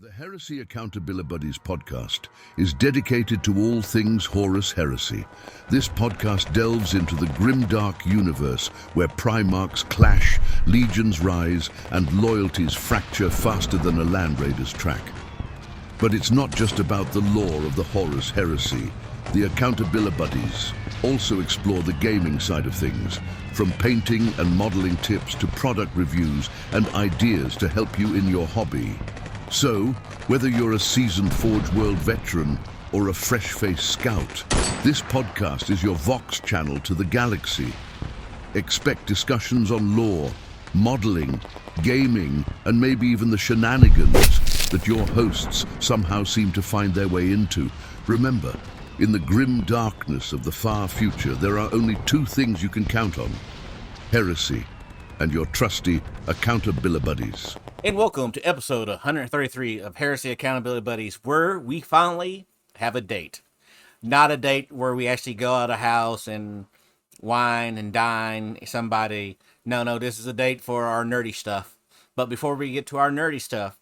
The Heresy Accountabilibuddies Podcast is dedicated to all things Horus Heresy. This podcast delves into the grimdark universe where Primarchs clash, legions rise, and loyalties fracture faster than a Land Raider's track. But it's not just about the lore of the Horus Heresy. The Accountabilibuddies also explore the gaming side of things, from painting and modeling tips to product reviews and ideas to help you in your hobby. So, whether you're a seasoned Forge World veteran or a fresh-faced scout, this podcast is your Vox channel to the galaxy. Expect discussions on lore, modeling, gaming, and maybe even the shenanigans that your hosts somehow seem to find their way into. Remember, in the grim darkness of the far future, there are only two things you can count on: heresy and your trusty Accountabilibuddies. And welcome to episode 133 of Heresy Accountabilibuddies, where we finally have a date. Not a date where we actually go out of house and wine and dine somebody. No, this is a date for our nerdy stuff. But before we get to our nerdy stuff,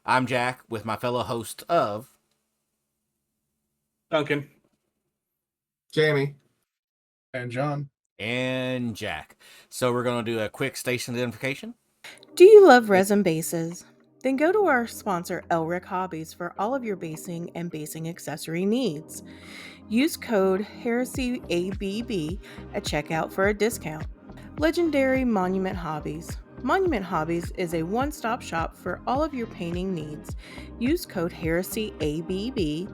I'm Jack with my fellow host of Duncan, Jamie, and John. and Jack. So we're going to do a quick station identification. Do you love resin bases? Then go to our sponsor, Elric Hobbies, for all of your basing and basing accessory needs. Use code HERESYABB at checkout for a discount. Legendary Monument Hobbies. Monument Hobbies is a one-stop shop for all of your painting needs. Use code HERESYABB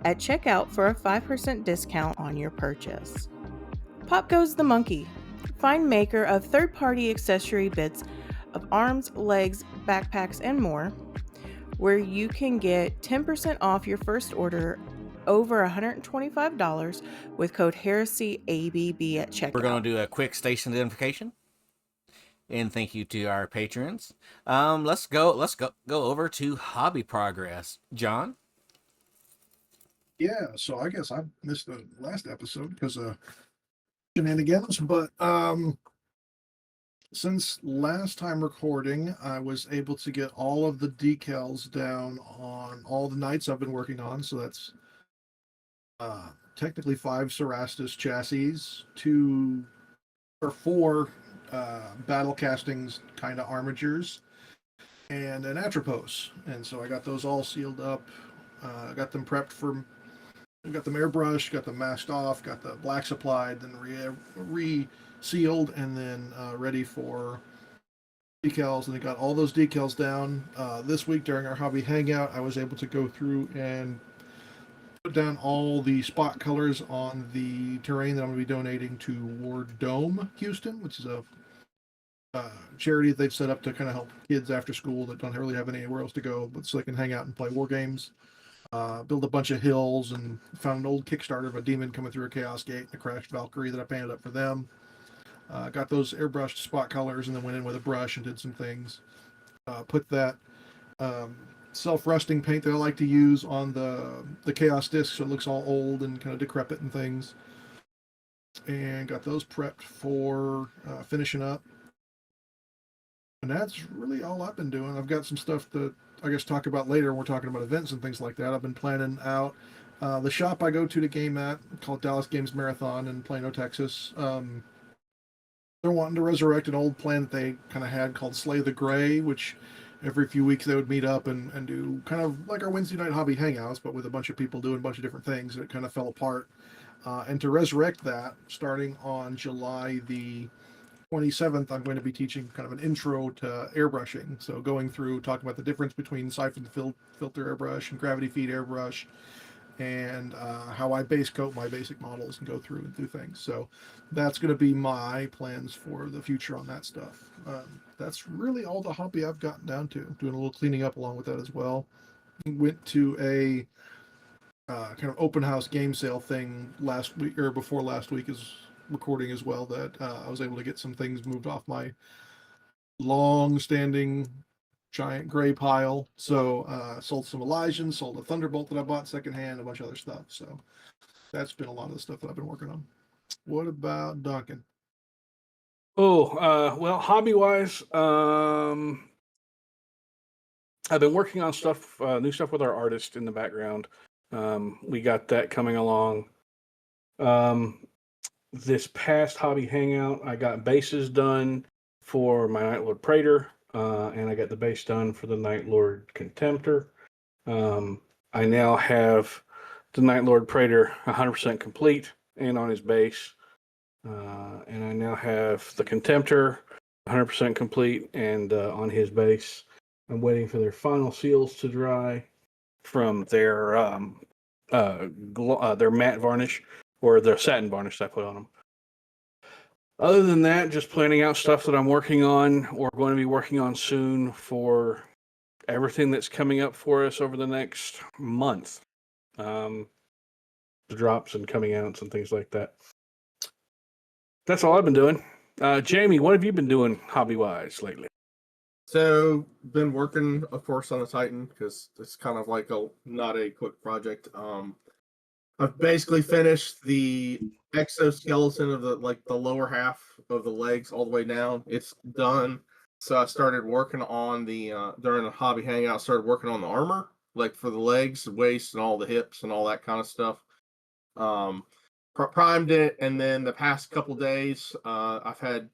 at checkout for a 5% discount on your purchase. Pop Goes the Monkey. Find maker of third-party accessory bits of arms, legs, backpacks, and more, where you can get 10% off your first order over $125 with code HERESYABB at checkout. We're going to do a quick station identification. And thank you to our patrons. Let's go over to hobby progress. John? Yeah, so I guess I missed the last episode because of shenanigans, but since last time recording, I was able to get all of the decals down on all the knights I've been working on. So that's technically 5 Cerastus chassis, 2 or 4 battle castings kind of armatures, and an Atropos. And so I got those all sealed up. Got them prepped for. Got them airbrushed, got them masked off, got the black supplied, then re-sealed, and then ready for decals. And they got all those decals down. This week during our hobby hangout, I was able to go through and put down all the spot colors on the terrain that I'm going to be donating to War Dome Houston, which is a charity that they've set up to kind of help kids after school that don't really have anywhere else to go, but so they can hang out and play war games. Build a bunch of hills, and found an old Kickstarter of a demon coming through a Chaos Gate and a crashed Valkyrie that I painted up for them. Got those airbrushed spot colors and then went in with a brush and did some things. Put that self-rusting paint that I like to use on the Chaos disc so it looks all old and kind of decrepit and things. And got those prepped for finishing up. And that's really all I've been doing. I've got some stuff that I guess talk about later when we're talking about events and things like that. I've been planning out the shop I go to game at, called Dallas Games Marathon in Plano, Texas. They're wanting to resurrect an old plan that they kind of had called Slay the Gray, which every few weeks they would meet up and do kind of like our Wednesday night hobby hangouts, but with a bunch of people doing a bunch of different things. And it kind of fell apart. And to resurrect that, starting on July the 27th, I'm going to be teaching kind of an intro to airbrushing. So going through, talking about the difference between siphon filter airbrush and gravity feed airbrush, and how I base coat my basic models and go through and do things. So that's going to be my plans for the future on that stuff. That's really all the hobby I've gotten down to. Doing a little cleaning up along with that as well. Went to a kind of open house game sale thing last week, or before last week is recording as well, that I was able to get some things moved off my long-standing giant gray pile. So sold some Elysians, sold a Thunderbolt that I bought secondhand, a bunch of other stuff. So that's been a lot of the stuff that I've been working on. What about Duncan? Well, hobby-wise, I've been working on stuff, new stuff with our artist in the background. We got that coming along. This past hobby hangout, I got bases done for my Night Lord Praetor, and I got the base done for the Night Lord Contemptor. I now have the Night Lord Praetor 100% complete and on his base. And I now have the Contemptor 100% complete and on his base. I'm waiting for their final seals to dry from their matte varnish or their satin varnish I put on them. Other than that, just planning out stuff that I'm working on or going to be working on soon for everything that's coming up for us over the next month. The drops and coming outs and things like that. That's all I've been doing. Jamie, what have you been doing hobby-wise lately? So, been working, of course, on the Titan because it's kind of like not a quick project. I've basically finished the exoskeleton of the lower half of the legs all the way down. It's done. So I started working on during the hobby hangout, started working on the armor, like for the legs, the waist, and all the hips and all that kind of stuff. Primed it, and then the past couple days, I've had,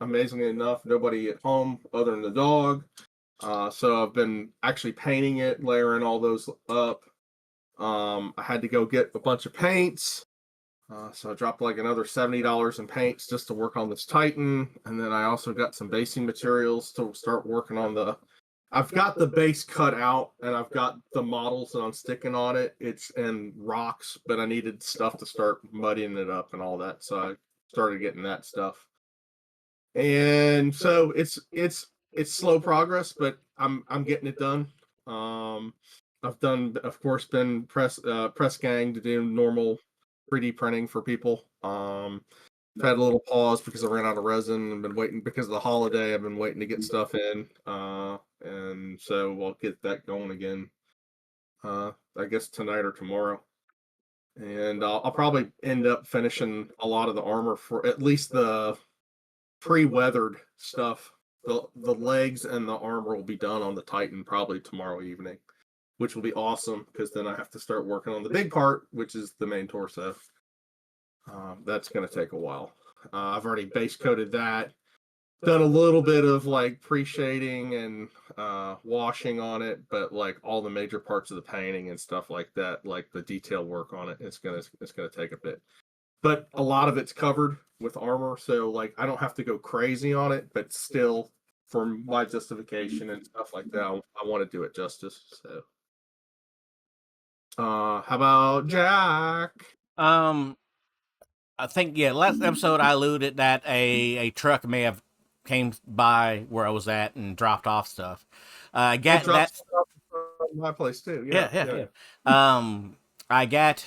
amazingly enough, nobody at home other than the dog. So I've been actually painting it, layering all those up. I had to go get a bunch of paints. So I dropped like another $70 in paints just to work on this Titan. And then I also got some basing materials to start working on I've got the base cut out and I've got the models that I'm sticking on it. It's in rocks, but I needed stuff to start muddying it up and all that. So I started getting that stuff. And so it's slow progress, but I'm getting it done. I've done, of course, been press gang to do normal 3D printing for people. I've had a little pause because I ran out of resin and been waiting because of the holiday. I've been waiting to get stuff in, and so I'll get that going again. I guess tonight or tomorrow, and I'll probably end up finishing a lot of the armor for at least the pre-weathered stuff. The legs and the armor will be done on the Titan probably tomorrow evening, which will be awesome because then I have to start working on the big part, which is the main torso. That's going to take a while. I've already base coated that, done a little bit of like pre-shading and washing on it, but like all the major parts of the painting and stuff like that, like the detail work on it, it's gonna take a bit. But a lot of it's covered with armor, so like I don't have to go crazy on it, but still, for my justification and stuff like that, I want to do it justice. So, how about Jack? I think last episode I alluded that a truck may have came by where I was at and dropped off stuff. I got that from my place too. Yeah. I got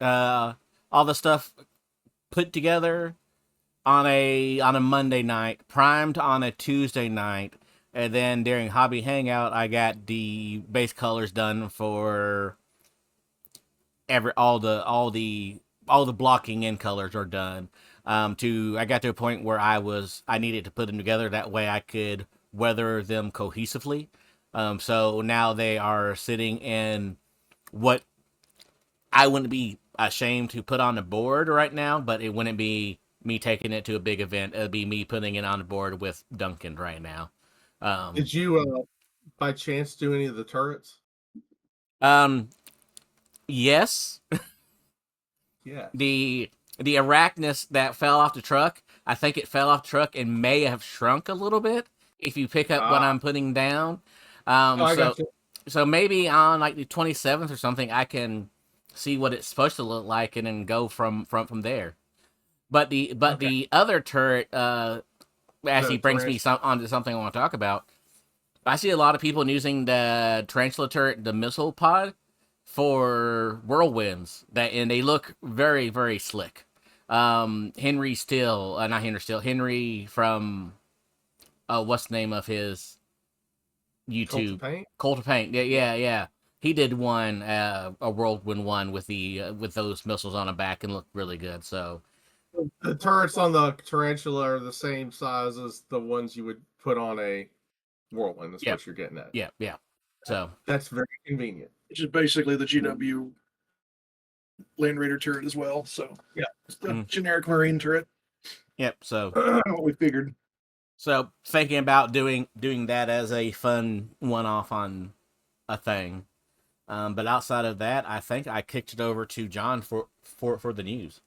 all the stuff put together on a Monday night, primed on a Tuesday night, and then during Hobby Hangout I got the base colors done for all the blocking in colors are done. I got to a point where I needed to put them together that way I could weather them cohesively. So now they are sitting in what I wouldn't be ashamed to put on the board right now, but it wouldn't be me taking it to a big event. It'd be me putting it on the board with Duncan right now. Did you by chance do any of the turrets? Yes. Yeah. The Arachnus that fell off the truck, I think it fell off the truck and may have shrunk a little bit if you pick up what I'm putting down. So maybe on like the 27th or something, I can see what it's supposed to look like and then go from there. But the other turret, actually brings me onto something I want to talk about. I see a lot of people using the tarantula turret, the missile pod, for whirlwinds, and they look very, very slick. Henry from what's the name of his YouTube? Cult of Paint. Yeah. He did one, a whirlwind one with those missiles on the back and looked really good. So the turrets on the tarantula are the same size as the ones you would put on a whirlwind. That's what you're getting at. Yeah. So That's very convenient. which is basically the GW Land Raider turret as well. So Yeah. it's the generic Marine turret. yep. So What we figured. So thinking about doing that as a fun one-off on a thing, but outside of that, I think I kicked it over to John for the news.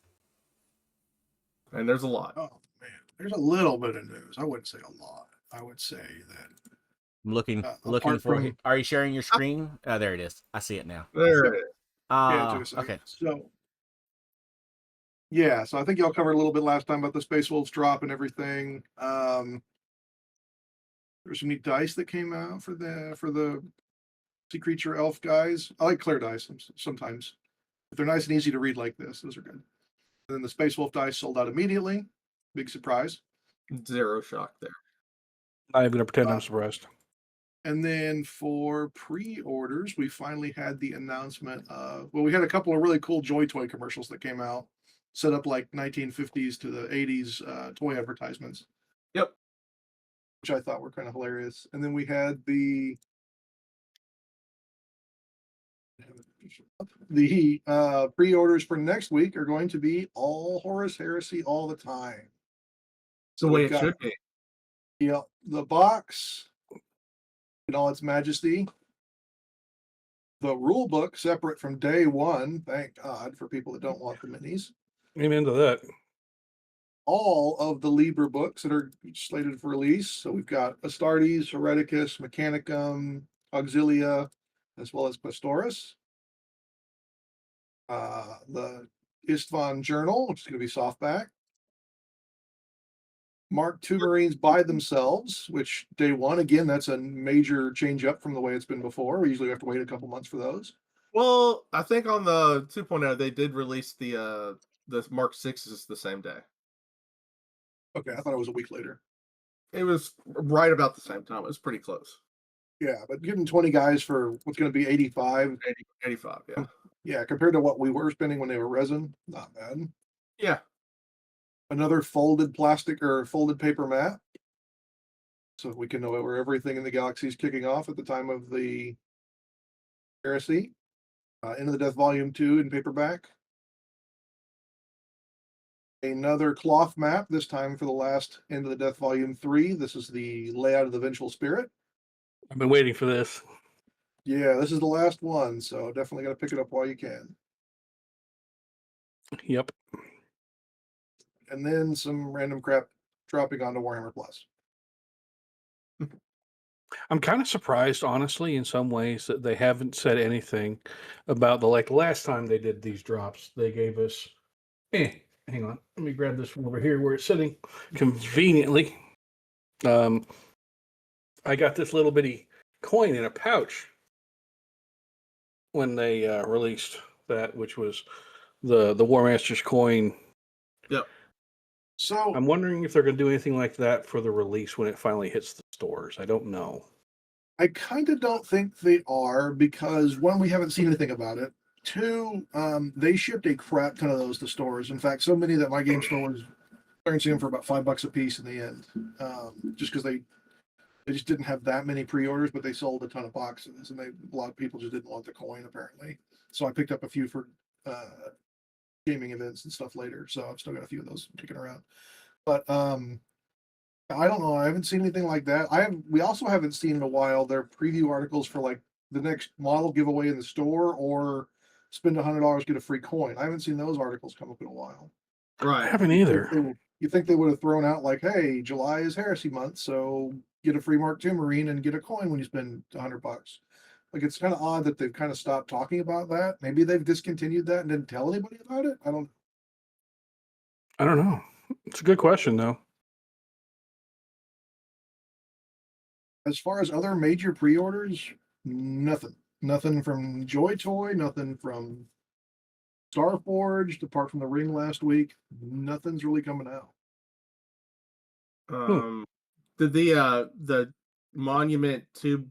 And there's a lot. Oh man, there's a little bit of news. I wouldn't say a lot. I would say that I'm looking apart for. from- Are you sharing your screen? Oh, there it is. I see it now. There it is. yeah, it took a second. Okay. So yeah, so I think y'all covered a little bit last time about the Space Wolves drop and everything. There's some neat dice that came out for the sea creature elf guys. I like clear dice sometimes. If they're nice and easy to read like this, those are good. And then the Space Wolf dice sold out immediately. Big surprise. Zero shock there. I'm going to pretend I'm surprised. And then for pre-orders, we finally had the announcement of, well, we had a couple of really cool Joy Toy commercials that came out, set up like 1950s to the 80s toy advertisements. Yep. Which I thought were kind of hilarious. And then we had the pre-orders for next week are going to be all Horus Heresy all the time. So the way we've it should be. Yeah, the box in all its majesty. The rule book separate from day one. Thank God for people that don't want the minis. Amen to that. All of the Libra books that are slated for release. So we've got Astartes, Hereticus, Mechanicum, Auxilia, as well as Pastoris. The Istvan Journal, which is going to be softback. Mark II Marines by themselves, which day one, again, that's a major change up from the way it's been before. We usually have to wait a couple months for those. Well, I think on the 2.0 they did release the Mark 6s the same day. Okay, I thought it was a week later. It was right about the same time. It was pretty close. Yeah, but giving 20 guys for what's going to be 85. 85, yeah. Yeah, compared to what we were spending when they were resin, not bad. Yeah. Another folded plastic or folded paper map. So we can know where everything in the galaxy is kicking off at the time of the Heresy. Into the Death Volume 2 in paperback. Another cloth map, this time for the last End of the Death Volume 3. This is the layout of the Vengeful Spirit. I've been waiting for this. Yeah, this is the last one, so definitely got to pick it up while you can. Yep. And then some random crap dropping onto Warhammer Plus. I'm kind of surprised, honestly, in some ways that they haven't said anything about the last time they did these drops. They gave us, hang on, let me grab this from over here where it's sitting conveniently. I got this little bitty coin in a pouch when they released that, which was the War Master's coin. Yep. So I'm wondering if they're going to do anything like that for the release when it finally hits the stores. I don't know. I kind of don't think they are because one, we haven't seen anything about it. Two, they shipped a crap ton of those to stores. In fact, so many that my game store was clearancing them for about $5 a piece in the end. Just because they just didn't have that many pre-orders, but they sold a ton of boxes, and a lot of people just didn't want the coin apparently. So I picked up a few for gaming events and stuff later. So I've still got a few of those kicking around. But I don't know. I haven't seen anything like that. We also haven't seen in a while their preview articles for like the next model giveaway in the store or spend $100 get a free coin. I haven't seen those articles come up in a while. I Right. haven't either. You think they would have thrown out like, hey, July is Heresy month, so get a free Mark II Marine and get a coin when you spend $100. Like, it's kind of odd that they've kind of stopped talking about that. Maybe they've discontinued that and didn't tell anybody about it. I don't know. It's a good question, though. As far as other major pre-orders, nothing. Nothing from Joy Toy, nothing from Starforged, apart from the ring last week. Nothing's really coming out. Did the Monument tube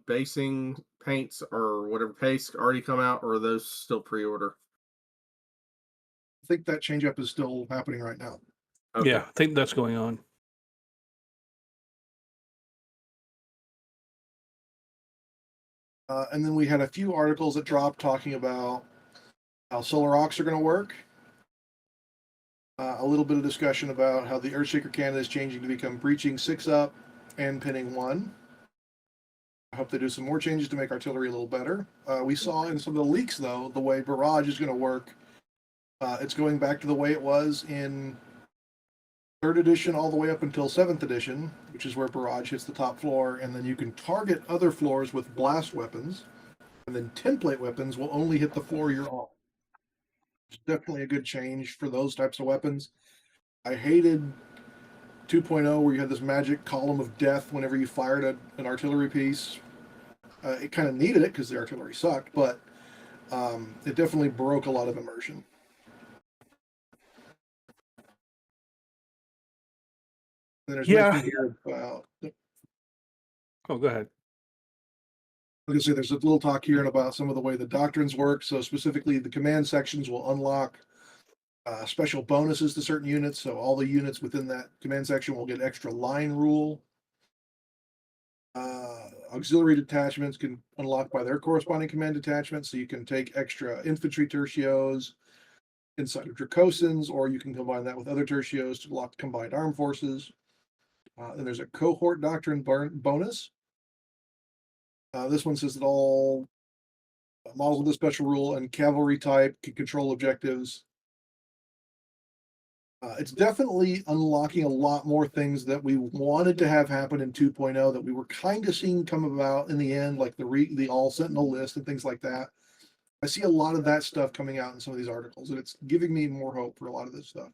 basing paints or whatever paste already come out, or are those still pre-order? I think that change up is still happening right now. Okay. Yeah, I think that's going on. And then we had a few articles that dropped talking about how solar aux are going to work. A little bit of discussion about how the Earthshaker cannon is changing to become breaching 6 up and pinning 1. I hope they do some more changes to make artillery a little better. We saw in some of the leaks, though, the way barrage is going to work. It's going back to the way it was in 3rd edition all the way up until 7th edition, which is where barrage hits the top floor, and then you can target other floors with blast weapons, and then template weapons will only hit the floor you're on. It's definitely a good change for those types of weapons. I hated 2.0 where you had this magic column of death whenever you fired an artillery piece. It kind of needed it because the artillery sucked, but it definitely broke a lot of immersion. And there's mention here about. Oh, go ahead. I was going to say there's a little talk here about some of the way the doctrines work. So specifically, the command sections will unlock special bonuses to certain units. So all the units within that command section will get extra line rule. Auxiliary detachments can unlock by their corresponding command detachments. So you can take extra infantry tertios inside of Dracosans, or you can combine that with other tertios to lock combined armed forces. And there's a cohort doctrine bonus. This one says that all models with a special rule and cavalry type can control objectives. It's definitely unlocking a lot more things that we wanted to have happen in 2.0 that we were kind of seeing come about in the end, like the all Sentinel list and things like that. I see a lot of that stuff coming out in some of these articles, and it's giving me more hope for a lot of this stuff.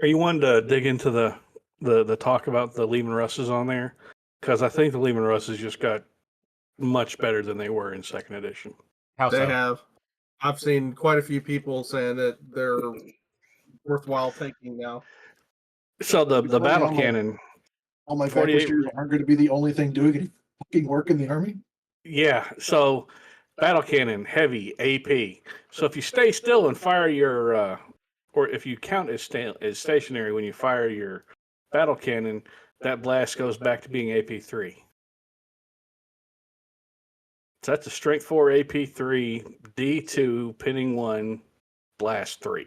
Are you wanting to dig into the talk about the Lehman Russes on there? Because I think the Lehman Russes just got much better than they were in 2nd edition. How They so? have. I've seen quite a few people saying that they're worthwhile taking now. So the battle cannon. All my 48 vanquishers aren't going to be the only thing doing any fucking work in the army. Yeah, so battle cannon, heavy, AP. So if you stay still and fire your, or if you count as stationary when you fire your battle cannon, that blast goes back to being AP3. So that's a strength 4 AP3, D2, pinning 1, blast 3.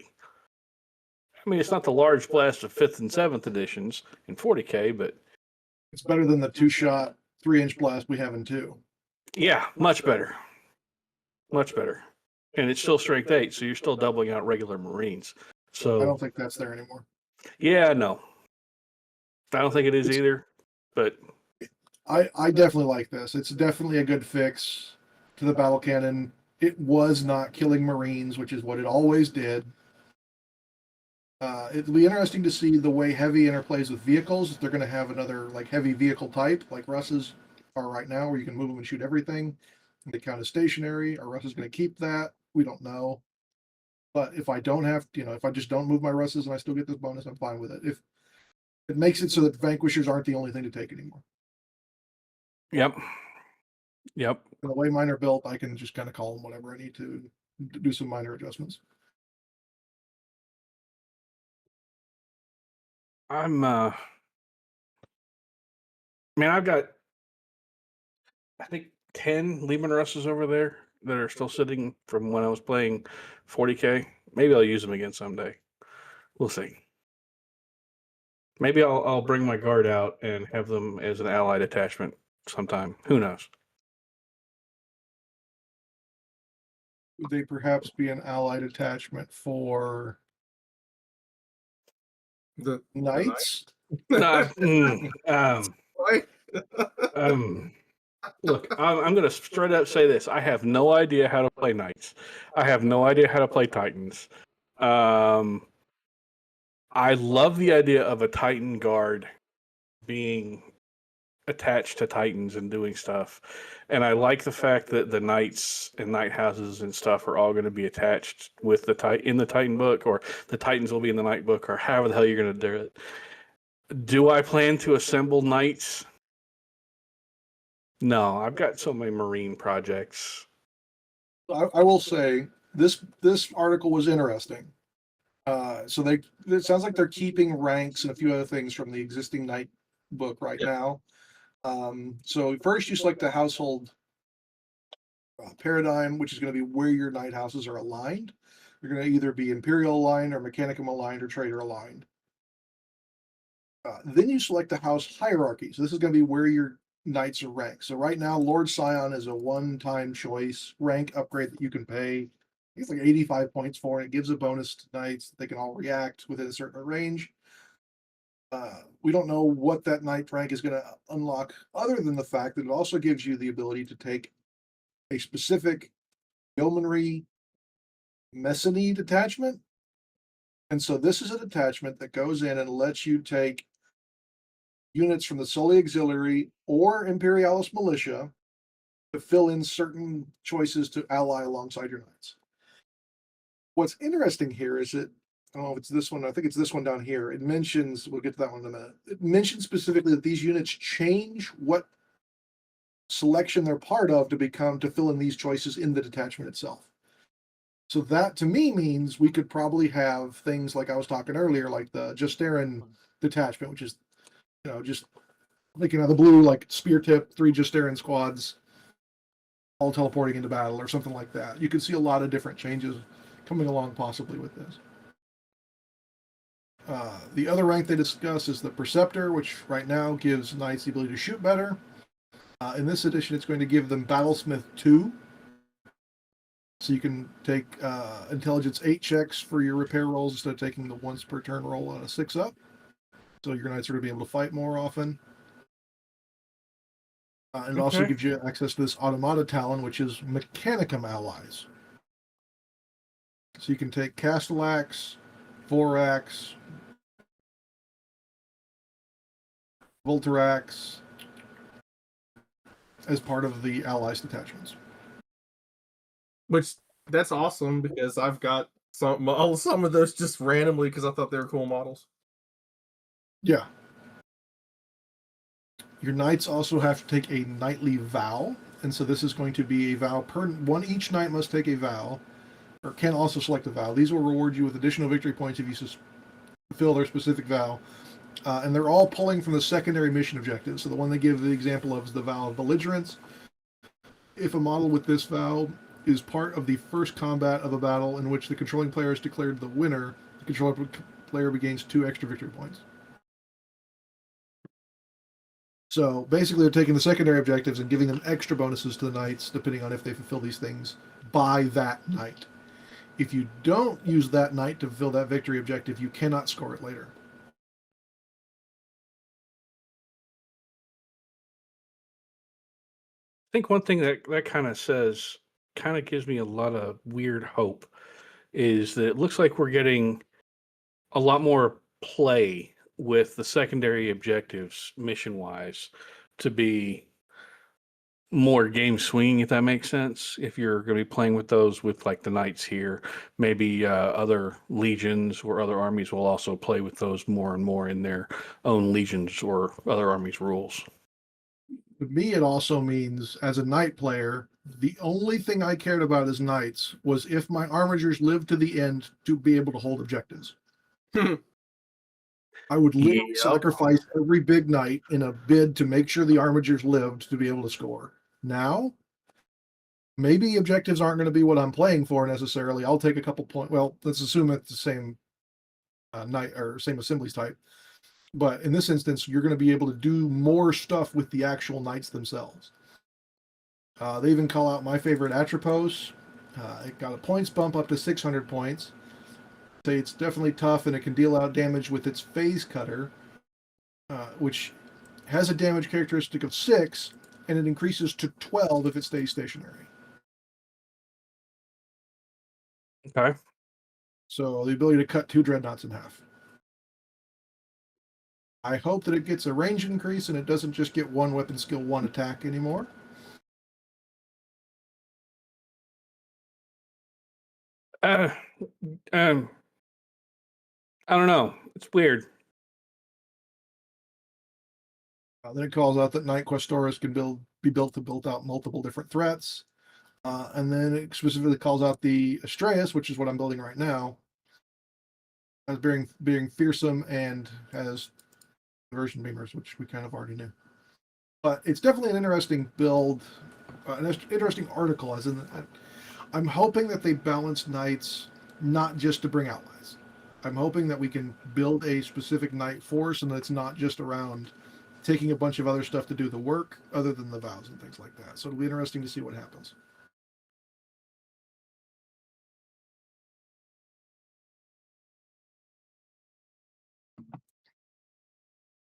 I mean, it's not the large blast of 5th and 7th editions in 40K, but It's better than the 2-shot 3-inch blast we have in 2. yeah, much better. Much better. And it's still strength 8, so you're still doubling out regular Marines. So I don't think that's there anymore. yeah, no. I don't think it is either, but I definitely like this. It's definitely a good fix to the battle cannon. It was not killing Marines, which is what it always did. It'll be interesting to see the way heavy interplays with vehicles. If they're going to have another like heavy vehicle type, like Russ's are right now, where you can move them and shoot everything. They count as stationary. Are Russ's going to keep that? We don't know. But if I don't have, if I just don't move my Russes and I still get this bonus, I'm fine with it. If it makes it so that vanquishers aren't the only thing to take anymore. Yep. And the way mine are built, I can just kind of call them whatever I need to do some minor adjustments. Man, I've got, I think, 10 Lehman Russes over there that are still sitting from when I was playing 40K. Maybe I'll use them again someday. We'll see. Maybe I'll bring my guard out and have them as an allied attachment sometime. Who knows? Would they perhaps be an allied attachment for The knights? Look, Look, I'm going to straight up say this. I have no idea how to play Knights. I have no idea how to play Titans. I love the idea of a Titan guard being attached to Titans and doing stuff. And I like the fact that the Knights and Knight houses and stuff are all going to be attached with in the Titan book, or the Titans will be in the Knight book, or however the hell you're going to do it. Do I plan to assemble Knights? No, I've got so many Marine projects. I will say this article was interesting. So it sounds like they're keeping ranks and a few other things from the existing Knight book right Yep. now. So first you select the household paradigm, which is going to be where your knight houses are aligned. You're going to either be Imperial aligned or Mechanicum aligned or Trader aligned. Then you select the house hierarchy. So this is going to be where your knights are ranked. So right now, Lord Scion is a one-time choice rank upgrade that you can pay. It's like 85 points for, and it gives a bonus to knights. They can all react within a certain range. We don't know what that knight rank is going to unlock, other than the fact that it also gives you the ability to take a specific yeomanry Messany detachment. And so this is a detachment that goes in and lets you take units from the Sully Auxiliary or Imperialis Militia to fill in certain choices to ally alongside your knights. What's interesting here is that, I don't know if it's this one, I think it's this one down here. It mentions, we'll get to that one in a minute. It mentions specifically that these units change what selection they're part of to fill in these choices in the detachment itself. So that to me means we could probably have things like I was talking earlier, like the Justarin detachment, which is, just thinking of the blue, like spear tip, 3 Justarin squads, all teleporting into battle or something like that. You could see a lot of different changes coming along possibly with this. The other rank they discuss is the Preceptor, which right now gives knights the ability to shoot better. In this edition, it's going to give them Battlesmith 2. So you can take Intelligence 8 checks for your repair rolls instead of taking the once per turn roll on a 6-up. So your knights are going to be able to fight more often. And it also gives you access to this Automata Talon, which is Mechanicum allies. So you can take Castellax, Vorax, Voltarax as part of the allies detachments. Which that's awesome because I've got some of those just randomly because I thought they were cool models. Yeah. Your knights also have to take a knightly vow, and so this is going to be a vow per one. Each knight must take a vow, or can also select a vow. These will reward you with additional victory points if you fulfill their specific vow. And they're all pulling from the secondary mission objectives. So the one they give the example of is the vow of belligerence. If a model with this vow is part of the first combat of a battle in which the controlling player is declared the winner, the controlling player regains 2 extra victory points. So basically, they're taking the secondary objectives and giving them extra bonuses to the knights, depending on if they fulfill these things by that night. If you don't use that night to fulfill that victory objective, you cannot score it later. I think one thing that kind of gives me a lot of weird hope is that it looks like we're getting a lot more play with the secondary objectives mission wise to be more game swinging, if that makes sense. If you're going to be playing with those with like the knights here, maybe other legions or other armies will also play with those more and more in their own legions or other armies rules. With me, it also means, as a knight player, the only thing I cared about as knights was if my armigers lived to the end to be able to hold objectives. I would literally sacrifice every big knight in a bid to make sure the armigers lived to be able to score. Now, maybe objectives aren't going to be what I'm playing for necessarily. I'll take a couple points. Well, let's assume it's the same knight or same assemblies type. But in this instance, you're going to be able to do more stuff with the actual knights themselves. They even call out my favorite Atropos. It got a points bump up to 600 points. Say it's definitely tough, and it can deal out damage with its phase cutter, which has a damage characteristic of 6, and it increases to 12 if it stays stationary. Okay. So the ability to cut 2 dreadnoughts in half. I hope that it gets a range increase and it doesn't just get 1 weapon skill 1 attack anymore. I don't know. It's weird. Then it calls out that Knight Questoris can be built to build out multiple different threats. And then it specifically calls out the Astraeus, which is what I'm building right now, as being fearsome and has conversion beamers, which we kind of already knew. But it's definitely an interesting build, an interesting article. As in, I'm hoping that they balance knights not just to bring allies. I'm hoping that we can build a specific knight force, and that it's not just around taking a bunch of other stuff to do the work, other than the vows and things like that. So it'll be interesting to see what happens.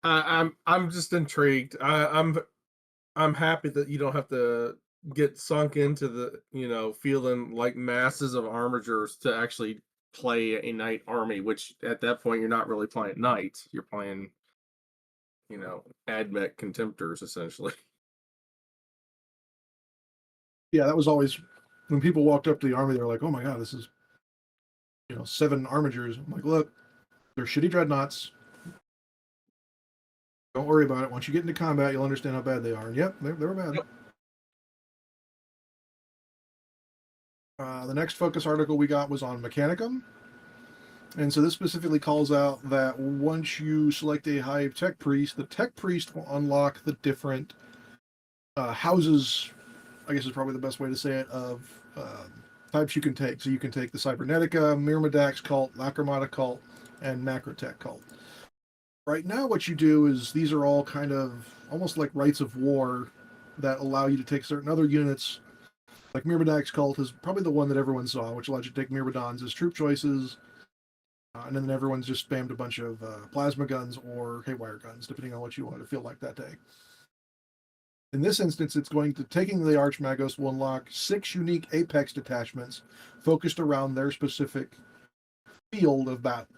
I'm just intrigued. I'm happy that you don't have to get sunk into the, feeling like masses of armigers to actually play a knight army, which at that point you're not really playing knights. You're playing, admech contemptors essentially. Yeah, that was always when people walked up to the army, they were like, "Oh my god, this is 7 armigers." I'm like, "Look, they're shitty dreadnoughts. Don't worry about it. Once you get into combat, you'll understand how bad they are." And yep, they were bad. Yep. The next focus article we got was on Mechanicum. And so this specifically calls out that once you select a high tech priest, the tech priest will unlock the different houses, I guess is probably the best way to say it, of types you can take. So you can take the Cybernetica, Myrmidax cult, Lacrimata cult, and Macrotech cult. Right now what you do is these are all kind of almost like rites of war that allow you to take certain other units. Like Myrmidax cult is probably the one that everyone saw, which allows you to take Myrmidons as troop choices. And then everyone's just spammed a bunch of plasma guns or haywire guns, depending on what you want to feel like that day. In this instance, it's going to, taking the Archmagos will unlock 6 unique Apex detachments focused around their specific field of battle.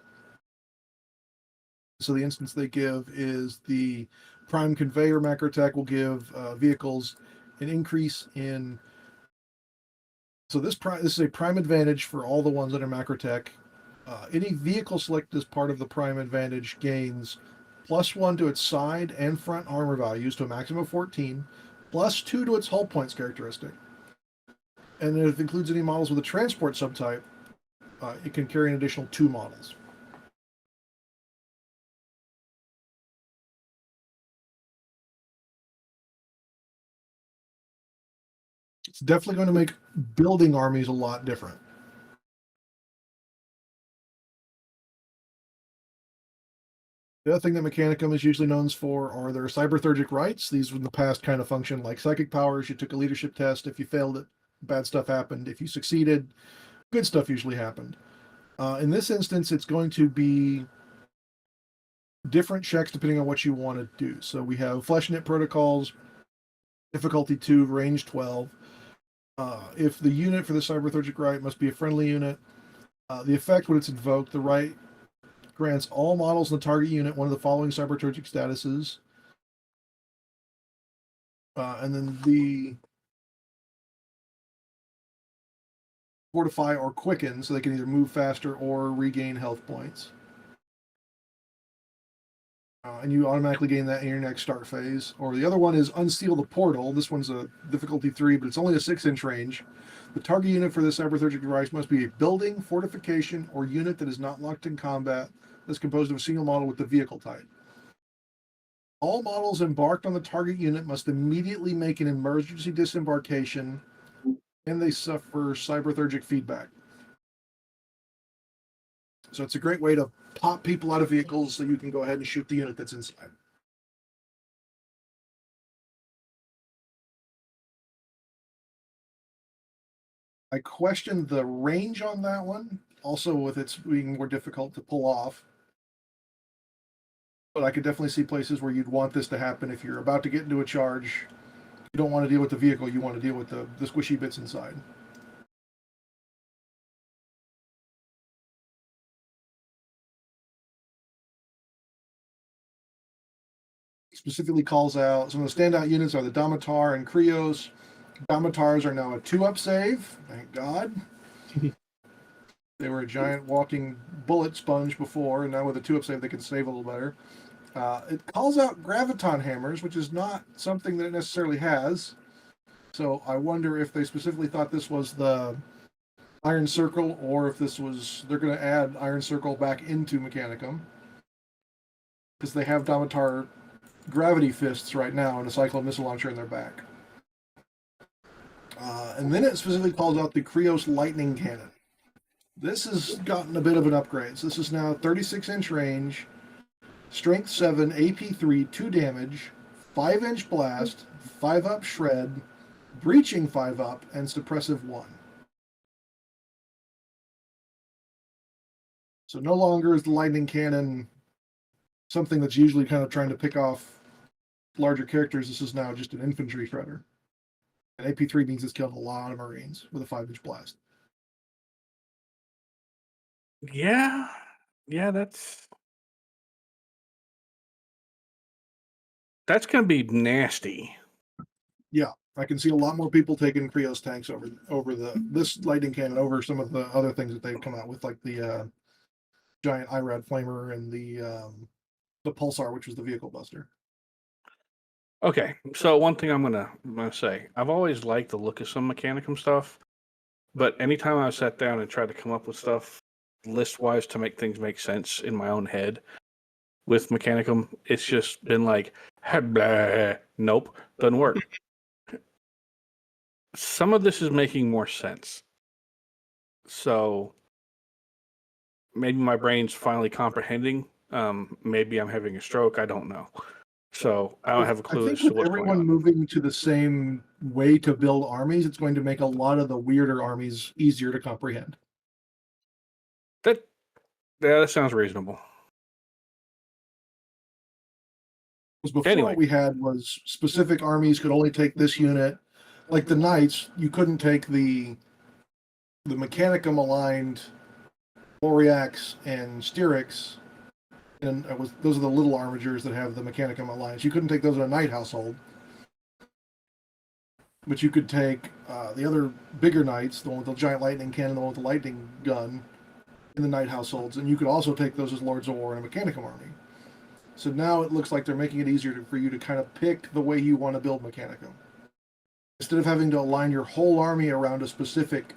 So the instance they give is the Prime Conveyor Macrotech will give vehicles an increase in... So this is a Prime Advantage for all the ones that are Macrotech. Any vehicle selected as part of the Prime Advantage gains +1 to its side and front armor values to a maximum of 14, +2 to its hull points characteristic. And if it includes any models with a transport subtype, it can carry an additional 2 models. It's definitely going to make building armies a lot different. The other thing that Mechanicum is usually known for are their cyberthergic rights. These in the past kind of functioned like psychic powers. You took a leadership test. If you failed it, bad stuff happened. If you succeeded, good stuff usually happened. In this instance, it's going to be different checks depending on what you want to do. So we have Flesh Knit protocols, difficulty 2, range 12. If the unit for the cyberthergic right must be a friendly unit, the effect when it's invoked, the right grants all models in the target unit one of the following cyberthergic statuses. And then the fortify or quicken, so they can either move faster or regain health points. And you automatically gain that in your next start phase. Or the other one is Unseal the Portal. This one's a difficulty 3, but it's only a 6-inch range. The target unit for this cyberthergic device must be a building, fortification, or unit that is not locked in combat that's composed of a single model with the vehicle type. All models embarked on the target unit must immediately make an emergency disembarkation, and they suffer cyberthergic feedback. So it's a great way to pop people out of vehicles so you can go ahead and shoot the unit that's inside. I questioned the range on that one, also with its being more difficult to pull off. But I could definitely see places where you'd want this to happen if you're about to get into a charge. You don't want to deal with the vehicle, you want to deal with the squishy bits inside. Specifically calls out some of the standout units are the Damatar and Krios. Damatars are now a 2-up save, thank God. They were a giant walking bullet sponge before, and now with a 2-up save they can save a little better. It calls out Graviton hammers, which is not something that it necessarily has. So I wonder if they specifically thought this was the Iron Circle, or if this was, they're going to add Iron Circle back into Mechanicum. because they have Domitar gravity fists right now and a cyclone missile launcher in their back. And then it specifically calls out the Krios lightning cannon. This has gotten a bit of an upgrade. So this is now 36-inch range, strength 7, AP 3, 2 damage, 5-inch blast, 5-up shred, breaching 5-up, and suppressive 1. So no longer is the lightning cannon something that's usually kind of trying to pick off larger characters. This is now just an infantry shredder. And AP3 means it's killed a lot of Marines with a 5-inch blast. Yeah, that's going to be nasty. Yeah, I can see a lot more people taking Krios tanks over this lightning cannon over some of the other things that they've come out with, like the giant IRAD flamer and the pulsar, which was the vehicle buster. Okay, so one thing I'm gonna say, I've always liked the look of some Mechanicum stuff, but anytime I've sat down and tried to come up with stuff list-wise to make things make sense in my own head with Mechanicum, it's just been like, blah, nope, doesn't work. Some of this is making more sense. So maybe my brain's finally comprehending. Maybe I'm having a stroke. I don't know. So I don't have a clue I as think to with what's going everyone on. moving to the same way to build armies, it's going to make a lot of the weirder armies easier to comprehend. That sounds reasonable. Because before Anyway. what we had was specific armies could only take this unit. Like the Knights, you couldn't take the Mechanicum aligned Loriax and Styrics, and those are the little armigers that have the Mechanicum alliance. You couldn't take those in a Knight household, but you could take the other bigger Knights, the one with the giant lightning cannon, the one with the lightning gun, in the Knight households, and you could also take those as Lords of War in a Mechanicum army. So now it looks like they're making it easier for you to kind of pick the way you want to build Mechanicum. Instead of having to align your whole army around a specific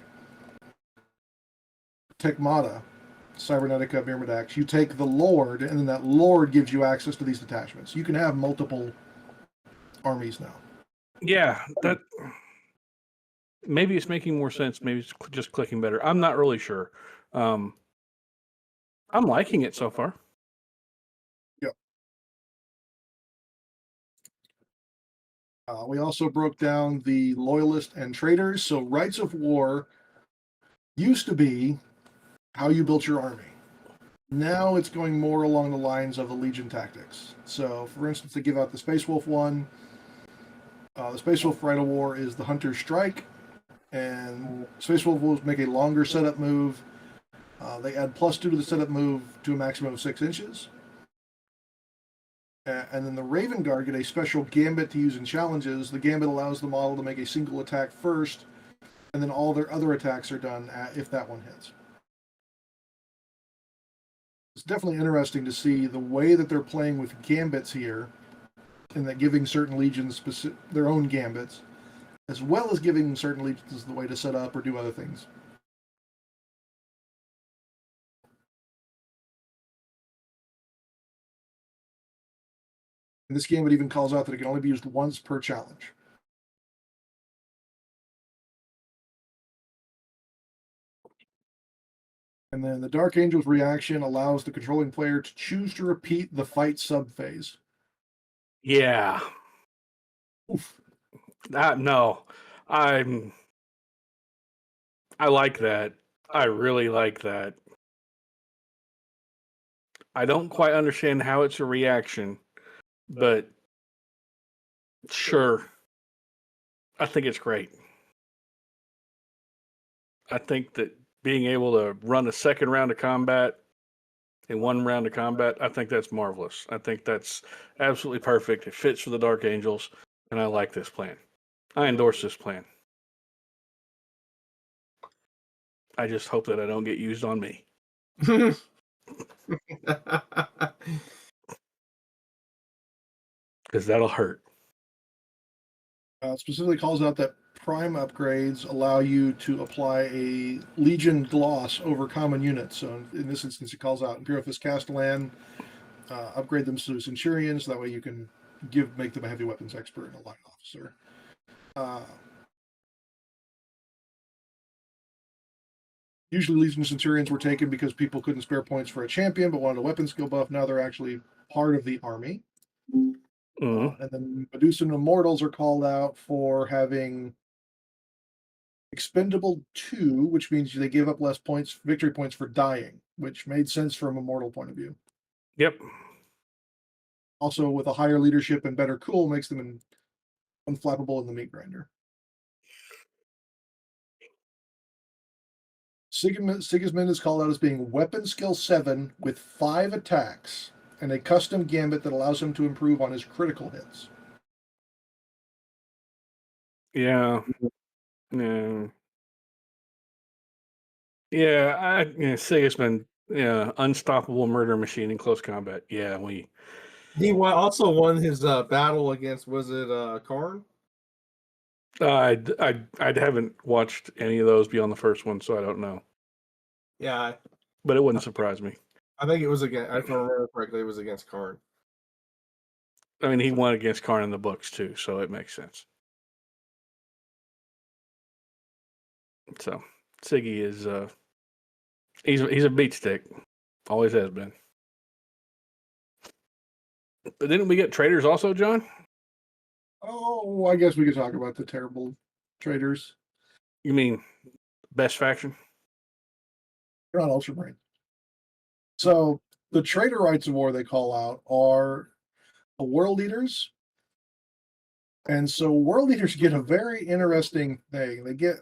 Tecmata, Cybernetica, Myrmidax, you take the Lord, and then that Lord gives you access to these detachments. You can have multiple armies now. Yeah, that maybe it's making more sense. Maybe it's just clicking better. I'm not really sure. I'm liking it so far. Yep. We also broke down the Loyalist and Traitors. So Rights of War used to be how you built your army. Now it's going more along the lines of the Legion tactics. So, for instance, they give out the Space Wolf one. The Space Wolf Right of War is the Hunter's Strike, and Space Wolf will make a longer setup move. They add +2 to the setup move to a maximum of 6 inches. And then the Raven Guard get a special gambit to use in challenges. The gambit allows the model to make a single attack first, and then all their other attacks are done if that one hits. It's definitely interesting to see the way that they're playing with gambits here, and that giving certain legions their own gambits, as well as giving certain legions the way to set up or do other things. And this gambit even calls out that it can only be used once per challenge. And then the Dark Angel's reaction allows the controlling player to choose to repeat the fight subphase. Yeah. Oof. No. I like that. I really like that. I don't quite understand how it's a reaction, but sure. I think it's great. I think that being able to run a second round of combat in one round of combat, I think that's marvelous. I think that's absolutely perfect. It fits for the Dark Angels, and I like this plan. I endorse this plan. I just hope that I don't get used on me. Because that'll hurt. Specifically calls out that Prime upgrades allow you to apply a Legion gloss over common units. So in this instance, it calls out Imperial Fist Castellan upgrade them to Centurions. That way you can make them a heavy weapons expert and a line officer. Usually Legion Centurions were taken because people couldn't spare points for a champion but wanted a weapon skill buff. Now they're actually part of the army. Mhm. And then Medusan Immortals are called out for having Expendable 2, which means they give up less points, victory points for dying, which made sense from a mortal point of view. Yep. Also, with a higher leadership and better cool, makes them unflappable in the meat grinder. Sigismund is called out as being weapon skill 7 with 5 attacks and a custom gambit that allows him to improve on his critical hits. Yeah. Yeah. Yeah, Sigismund, unstoppable murder machine in close combat. Yeah, He also won his battle against, was it Karn? I haven't watched any of those beyond the first one, so I don't know. Yeah, But it wouldn't surprise me. I think it was against, if I remember correctly, it was against Karn. I mean, he won against Karn in the books too, so it makes sense. So Siggy is he's a beat stick, always has been. But didn't we get traders also, John? Oh, I guess we could talk about the terrible traders. You mean best faction? They're on Ultramarine. So the Trader Rights of War they call out are the World Eaters. And so World Eaters get a very interesting thing. They get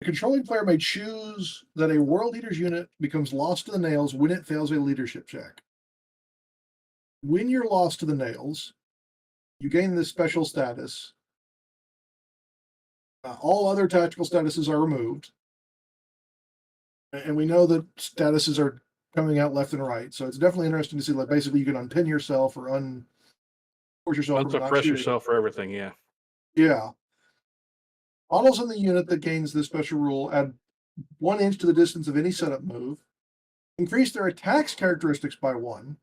the controlling player may choose that a World Eaters unit becomes lost to the nails when it fails a leadership check. When you're lost to the nails, you gain this special status. All other tactical statuses are removed. And we know that statuses are coming out left and right. So it's definitely interesting to see, like, basically you can unpin yourself or force yourself from not Unsuppress shooting. yourself for everything, yeah. Yeah. Models in the unit that gains this special rule add 1 inch to the distance of any setup move, increase their attacks characteristics by 1.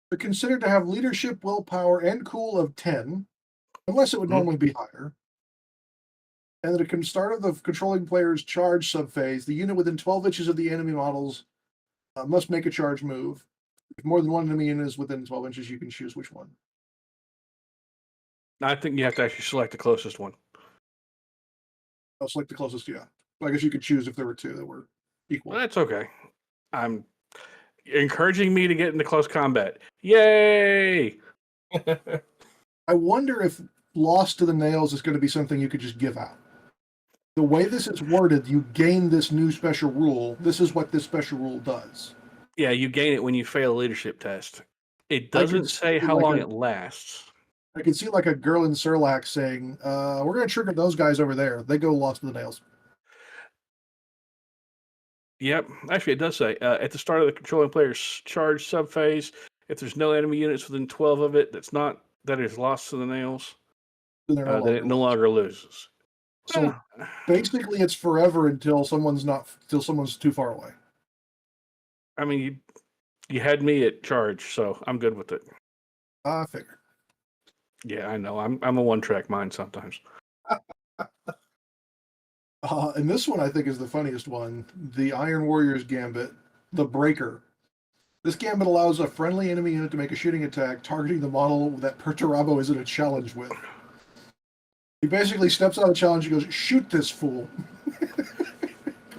They're considered to have leadership, willpower, and cool of 10, unless it would normally be higher. And at the start of the controlling player's charge subphase, the unit within 12 inches of the enemy models must make a charge move. If more than one enemy unit is within 12 inches, you can choose which one. I think you have to actually select the closest one. I'll select the closest, yeah. I guess you could choose if there were 2 that were equal. Well, that's okay. I'm encouraging me to get into close combat. Yay! I wonder if Lost to the Nails is going to be something you could just give out. The way this is worded, you gain this new special rule. This is what this special rule does. Yeah, you gain it when you fail a leadership test. It doesn't say how long it lasts. I can see like a girl in Surlac saying, we're going to trigger those guys over there. They go Lost to the Nails. Yep. Actually, it does say at the start of the controlling player's charge subphase, if there's no enemy units within 12 of it that is lost to the nails, then it no longer loses. So basically, it's forever until someone's too far away. I mean, you had me at charge, so I'm good with it. I figured. Yeah, I know. I'm a one-track mind sometimes. And this one I think is the funniest one. The Iron Warrior's Gambit, the Breaker. This gambit allows a friendly enemy unit to make a shooting attack targeting the model that Perturabo is in a challenge with. He basically steps out of the challenge and goes, shoot this fool.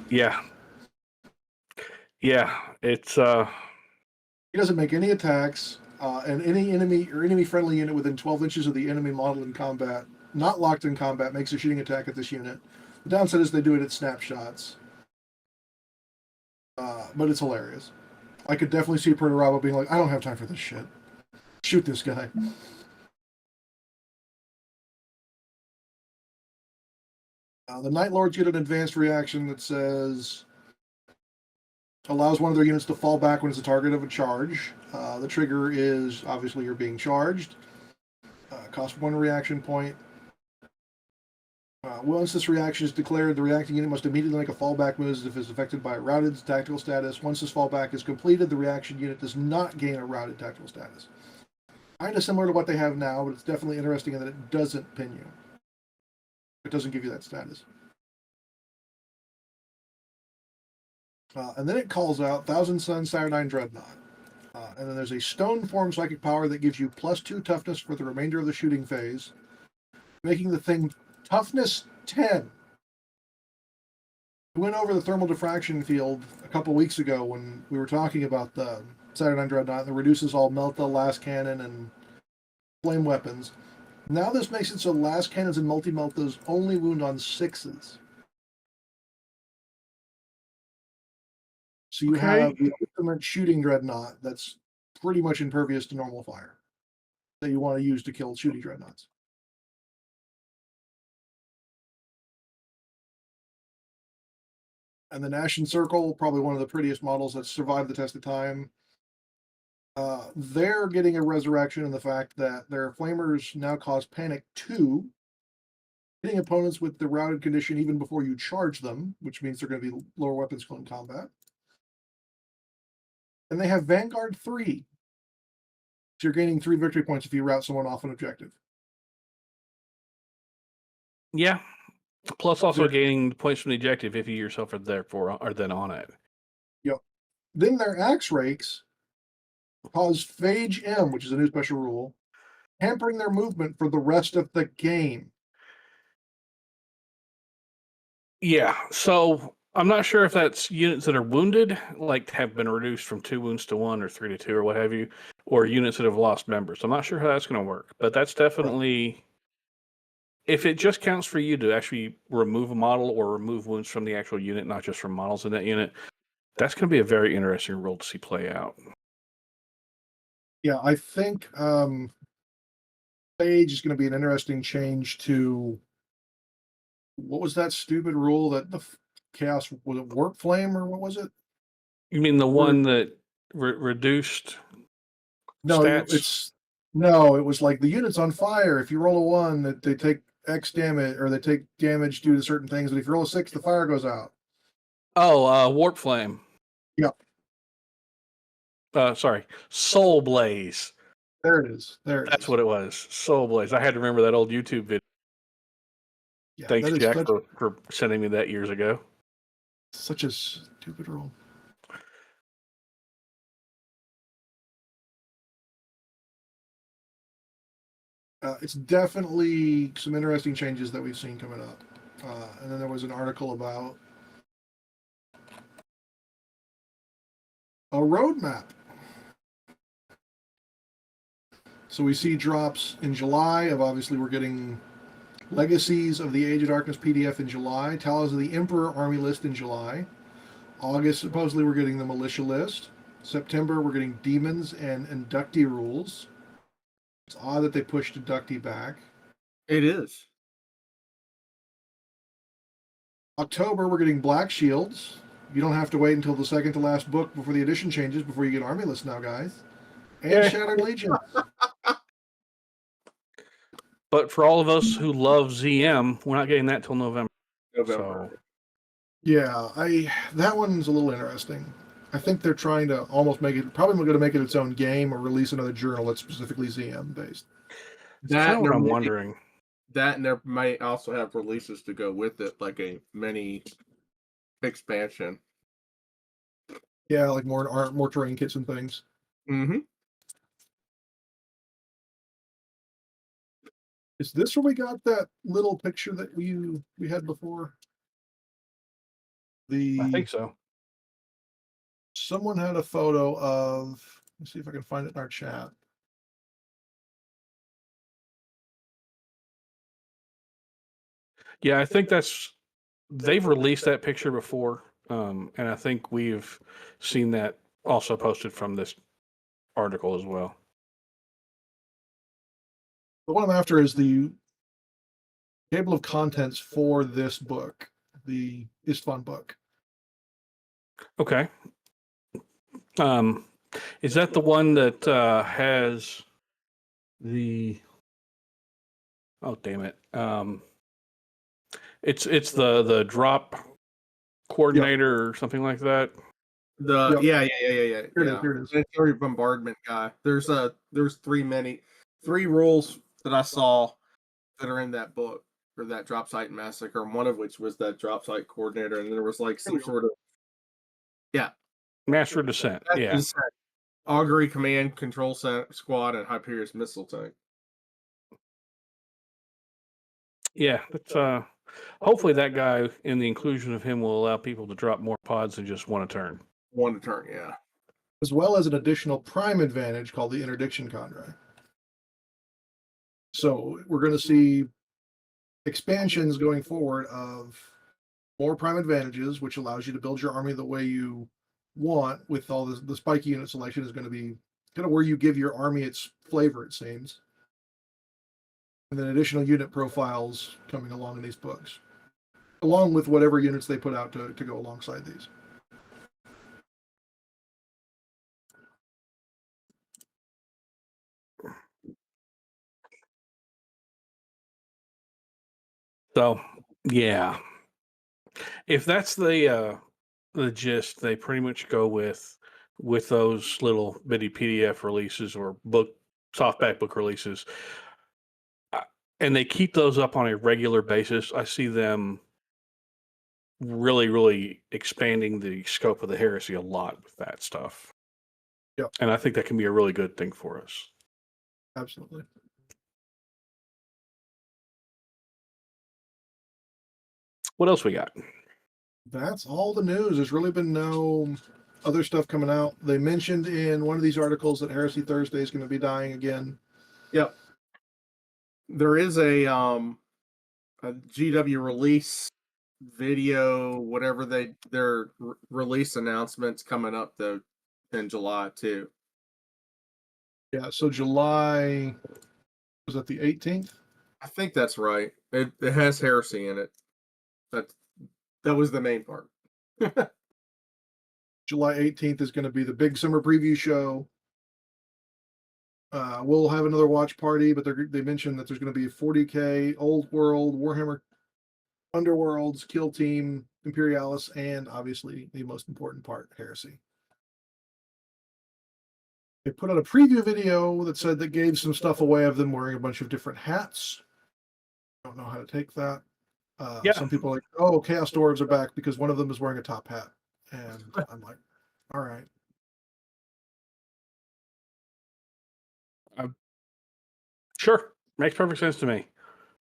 Yeah. Yeah, it's... He doesn't make any attacks, and any enemy or enemy-friendly unit within 12 inches of the enemy model in combat, not locked in combat, makes a shooting attack at this unit. The downside is they do it at snapshots. But it's hilarious. I could definitely see Perturabo being like, I don't have time for this shit. Shoot this guy. The Night Lords get an advanced reaction that says, allows one of their units to fall back when it's the target of a charge. The trigger is, obviously, you're being charged. Cost 1 reaction point. Once this reaction is declared, the reacting unit must immediately make a fallback move if it is affected by a routed tactical status. Once this fallback is completed, the reaction unit does not gain a routed tactical status. Kind of similar to what they have now, but it's definitely interesting in that it doesn't pin you. It doesn't give you that status. And then it calls out Thousand Sun Cyanide Dreadnought. And then there's a stone form psychic power that gives you +2 toughness for the remainder of the shooting phase, making the thing toughness 10. We went over the thermal diffraction field a couple weeks ago when we were talking about the Cyanide Dreadnought that reduces all Melta, Last Cannon, and flame weapons. Now this makes it so Last Cannons and Multi-Meltas only wound on 6s. So you have the ultimate shooting dreadnought that's pretty much impervious to normal fire that you want to use to kill shooting dreadnoughts. And the Nash and Circle, probably one of the prettiest models that survived the test of time. They're getting a resurrection in the fact that their flamers now cause Panic 2, hitting opponents with the routed condition even before you charge them, which means they're going to be lower weapon skill in combat. And they have Vanguard 3. So you're gaining 3 victory points if you rout someone off an objective. Yeah. Plus also gaining points from the objective if you yourself are then on it. Yep. Then their Axe Rakes cause Phage M, which is a new special rule, hampering their movement for the rest of the game. Yeah, so I'm not sure if that's units that are wounded, like have been reduced from 2 wounds to 1 or 3 to 2 or what have you, or units that have lost members. I'm not sure how that's going to work, but that's definitely, if it just counts for you to actually remove a model or remove wounds from the actual unit, not just from models in that unit, that's going to be a very interesting role to see play out. Yeah, I think Phage is going to be an interesting change to, what was that stupid rule that the Chaos, was it Warp Flame or what was it? You mean the one that reduced stats? It was like the unit's on fire. If you roll a 1, that they take X damage, or they take damage due to certain things, but if you roll a 6, the fire goes out. Oh, Warp Flame. Yep. Sorry, Soul Blaze. There it is. That's what it was. Soul Blaze. I had to remember that old YouTube video. Yeah, thanks, Jack, for sending me that years ago. Such a stupid rule. It's definitely some interesting changes that we've seen coming up. And then there was an article about a roadmap. So we see drops in July of, obviously we're getting Legacies of the Age of Darkness PDF in July, Talons of the Emperor Army list in July. August, supposedly we're getting the Militia list. September, we're getting Demons and Inductee rules. It's odd that they pushed Inductee back. It is. October, we're getting Black Shields. You don't have to wait until the second to last book before the edition changes before you get Army list now, guys. And Shattered Legions. But for all of us who love ZM, we're not getting that till November. So. Yeah, that one's a little interesting. I think they're trying to almost make it, probably going to make it its own game or release another journal that's specifically ZM based. That's what I'm wondering. That and there might also have releases to go with it, like a mini expansion. Yeah, like more terrain kits and things. Mm-hmm. Is this where we got that little picture that we had before? I think so. Someone had a photo of, let's see if I can find it in our chat. Yeah, I think they've released that picture before, and I think we've seen that also posted from this article as well. The one I'm after is the table of contents for this book, the Istvan book. Okay. Is that the one that has the? Oh, damn it! It's the drop coordinator or something like that. Yeah. Here it is. Planetary bombardment guy. There's 3 rules that I saw that are in that book for that drop site massacre, and one of which was that drop site coordinator, and there was like some sort of Master Descent. Yeah. Augury Command Control Squad and Hyperius Missile Tank. Yeah, it's hopefully that guy and the inclusion of him will allow people to drop more pods than just one a turn. One a turn, yeah. As well as an additional prime advantage called the Interdiction Chondri. So we're going to see expansions going forward of more prime advantages, which allows you to build your army the way you want. With all the spiky unit selection is going to be kind of where you give your army its flavor, it seems. And then additional unit profiles coming along in these books, along with whatever units they put out to go alongside these. So, yeah, if that's the gist, they pretty much go with those little bitty PDF releases or softback book releases, and they keep those up on a regular basis. I see them really, really expanding the scope of the heresy a lot with that stuff. Yeah, and I think that can be a really good thing for us. Absolutely. What else we got? That's all the news. There's really been no other stuff coming out. They mentioned in one of these articles that Heresy Thursday is going to be dying again. Yep. There is a GW release video, whatever their release announcements coming up though in July too. Yeah, so July, was that the 18th? I think that's right. It has heresy in it. That was the main part. July 18th is going to be the big summer preview show. We'll have another watch party, but they mentioned that there's going to be a 40K, Old World, Warhammer Underworlds, Kill Team, Imperialis, and obviously the most important part, Heresy. They put out a preview video that said that gave some stuff away of them wearing a bunch of different hats. Don't know how to take that. Some people are like, oh, Chaos Dwarves are back because one of them is wearing a top hat. And I'm like, all right. Sure. Makes perfect sense to me.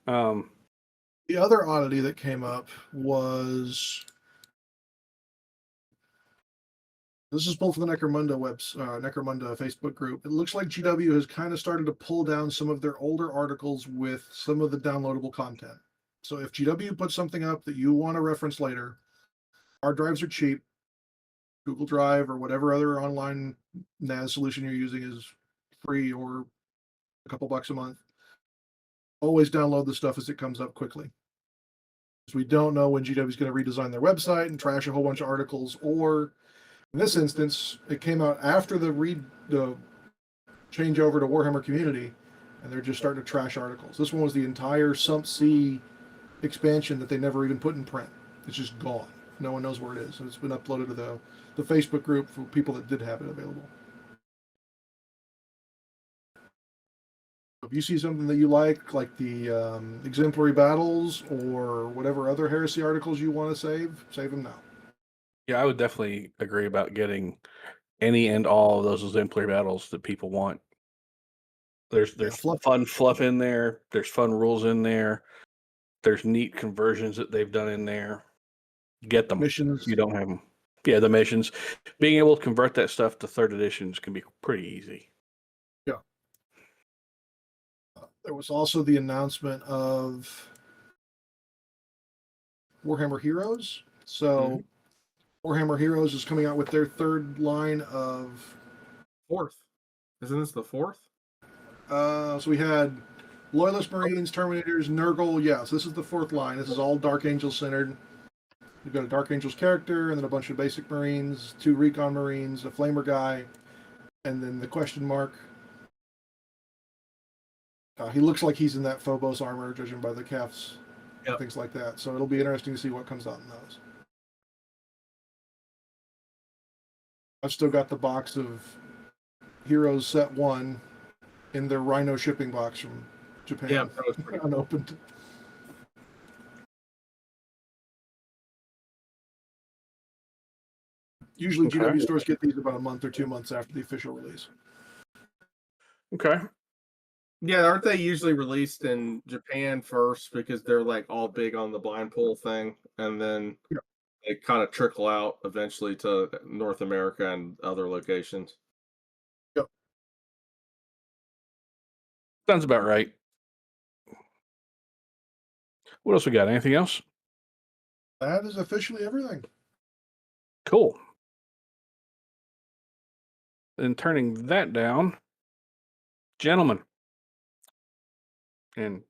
The other oddity that came up was, this is pulled from the Necromunda Necromunda Facebook group. It looks like GW has kind of started to pull down some of their older articles with some of the downloadable content. So if GW puts something up that you want to reference later, hard drives are cheap. Google Drive or whatever other online NAS solution you're using is free or a couple bucks a month. Always download the stuff as it comes up quickly. Because we don't know when GW is going to redesign their website and trash a whole bunch of articles, or in this instance, it came out after the change over to Warhammer Community, and they're just starting to trash articles. This one was the entire Sump C expansion that they never even put in print. It's just gone. No one knows where it is. And it's been uploaded to the Facebook group for people that did have it available. If you see something that you like the exemplary battles or whatever other heresy articles you want to save them now. Yeah, I would definitely agree about getting any and all of those exemplary battles that people want. There's fun fluff in there. There's fun rules in there. There's neat conversions that they've done in there. Get them. Missions. You don't have them. Yeah, the missions. Being able to convert that stuff to 3rd editions can be pretty easy. Yeah. There was also the announcement of Warhammer Heroes. So Warhammer Heroes is coming out with their 3rd line of... 4th. Isn't this the 4th? So we had Loyalist Marines, Terminators, Nurgle. Yeah, so this is the 4th line. This is all Dark Angel centered. You've got a Dark Angels character, and then a bunch of basic Marines, 2 Recon Marines, a Flamer guy, and then the question mark. He looks like he's in that Phobos armor, judging by the calf's and things like that. So it'll be interesting to see what comes out in those. I've still got the box of Heroes Set 1 in their Rhino shipping box from Japan. Yeah, that was pretty unopened. Usually GW stores get these about a month or 2 months after the official release. Okay. Yeah, aren't they usually released in Japan first because they're like all big on the blind pull thing, and then they kind of trickle out eventually to North America and other locations? Yep. Sounds about right. What else we got? Anything else? That is officially everything. Cool. Then turning that down, gentlemen, and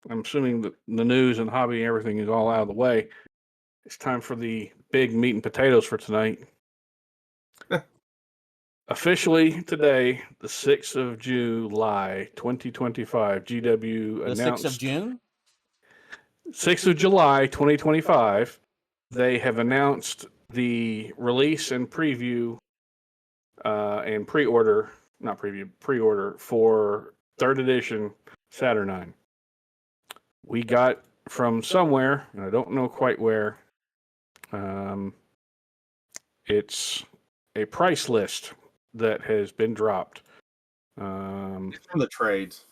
I'm assuming that the news and hobby and everything is all out of the way. It's time for the big meat and potatoes for tonight. Officially today, the 6th of July, 2025, GW announced. The 6th of June? 6th of July, 2025, they have announced the release and preview and pre-order for 3rd edition Saturnine. We got from somewhere, and I don't know quite where, it's a price list that has been dropped. It's from the trades.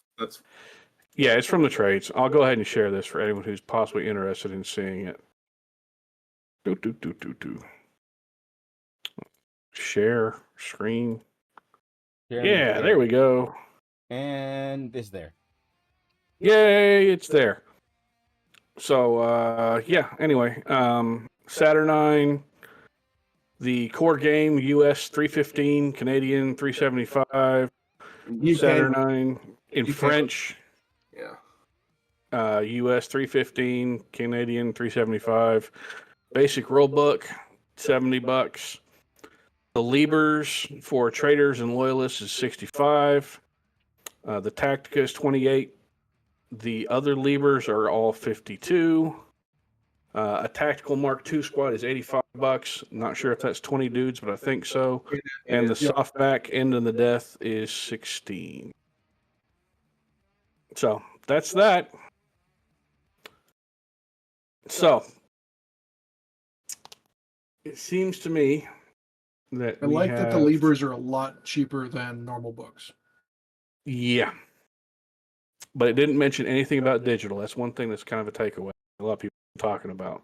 Yeah, it's from the trades. I'll go ahead and share this for anyone who's possibly interested in seeing it. Share screen. Yeah, there we go. And it's there. Yay, it's there. So, anyway, Saturnine, the core game, US 315, Canadian 375, Saturnine in French. Yeah. US 315, Canadian 375. Basic rulebook, $70. The Libers for traders and loyalists is $65. The Tactica is $28. The other Libers are all $52. A Tactical Mark II squad is $85. Not sure if that's 20 dudes, but I think so. And the softback End in the Death is $16. So that's that. So it seems to me that I like that the Libers are a lot cheaper than normal books. Yeah. But it didn't mention anything about digital. That's one thing that's kind of a takeaway. A lot of people are talking about.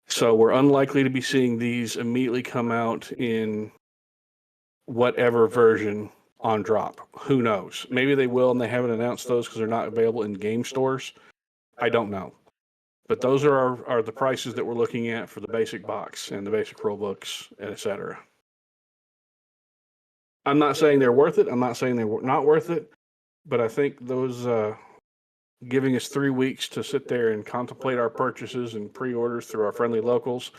So we're unlikely to be seeing these immediately come out in whatever version on drop. Who knows? Maybe they will, and they haven't announced those because they're not available in game stores. I don't know. But those are the prices that we're looking at for the basic box and the basic rule books, etc. I'm not saying they're worth it. I'm not saying they're not worth it. But I think those giving us 3 weeks to sit there and contemplate our purchases and pre-orders through our friendly locals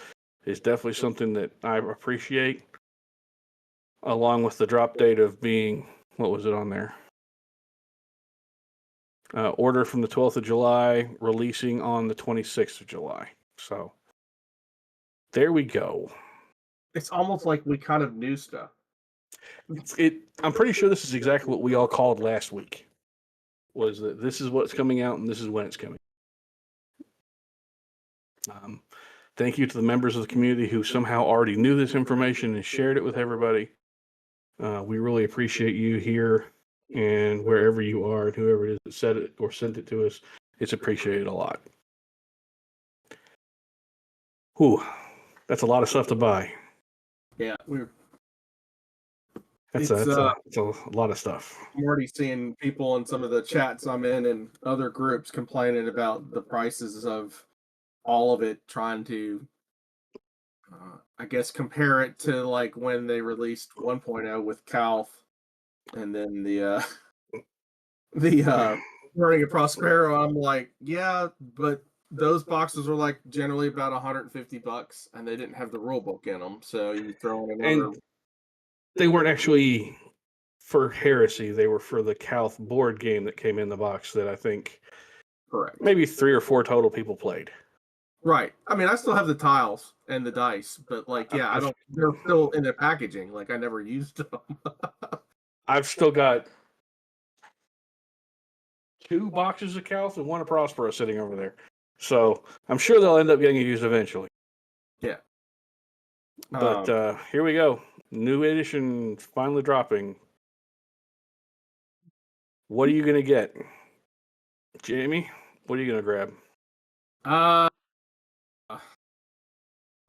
is definitely something that I appreciate, along with the drop date of being, what was it on there? Order from the 12th of July, releasing on the 26th of July. So there we go. It's almost like we kind of knew stuff. I'm pretty sure this is exactly what we all called last week. Was that this is what's coming out and this is when it's coming. Thank you to the members of the community who somehow already knew this information and shared it with everybody. We really appreciate you here and wherever you are and whoever it is that said it or sent it to us. It's appreciated a lot. Whew, that's a lot of stuff to buy. Yeah, That's a lot of stuff. I'm already seeing people in some of the chats I'm in and other groups complaining about the prices of all of it, trying to, I guess, compare it to like when they released 1.0 with Calf, and then the Burning of Prospero. I'm like, yeah, but those boxes were like generally about $150, and they didn't have the rule book in them, so you throw in another. And they weren't actually for Heresy. They were for the Calth board game that came in the box that I think Correct. Maybe 3 or 4 total people played. Right. I mean, I still have the tiles and the dice, but like, yeah, I don't. They're still in the packaging. Like, I never used them. I've still got 2 boxes of Calth and 1 of Prospero sitting over there. So I'm sure they'll end up getting used eventually. Yeah. But here we go. New edition finally dropping. What are you going to get? Jamie, what are you going to grab?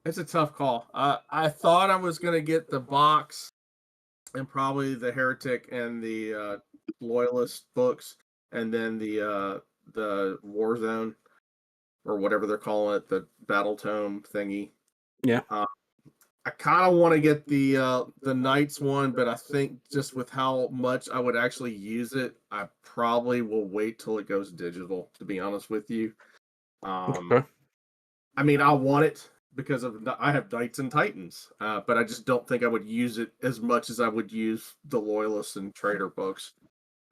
It's a tough call. I thought I was going to get the box and probably the Heretic and the Loyalist books, and then the Warzone or whatever they're calling it, the Battle Tome thingy. Yeah. I kind of want to get the Knights one, but I think just with how much I would actually use it, I probably will wait till it goes digital, to be honest with you. Okay. I mean, I want it because I have Knights and Titans, but I just don't think I would use it as much as I would use the Loyalists and Trader books.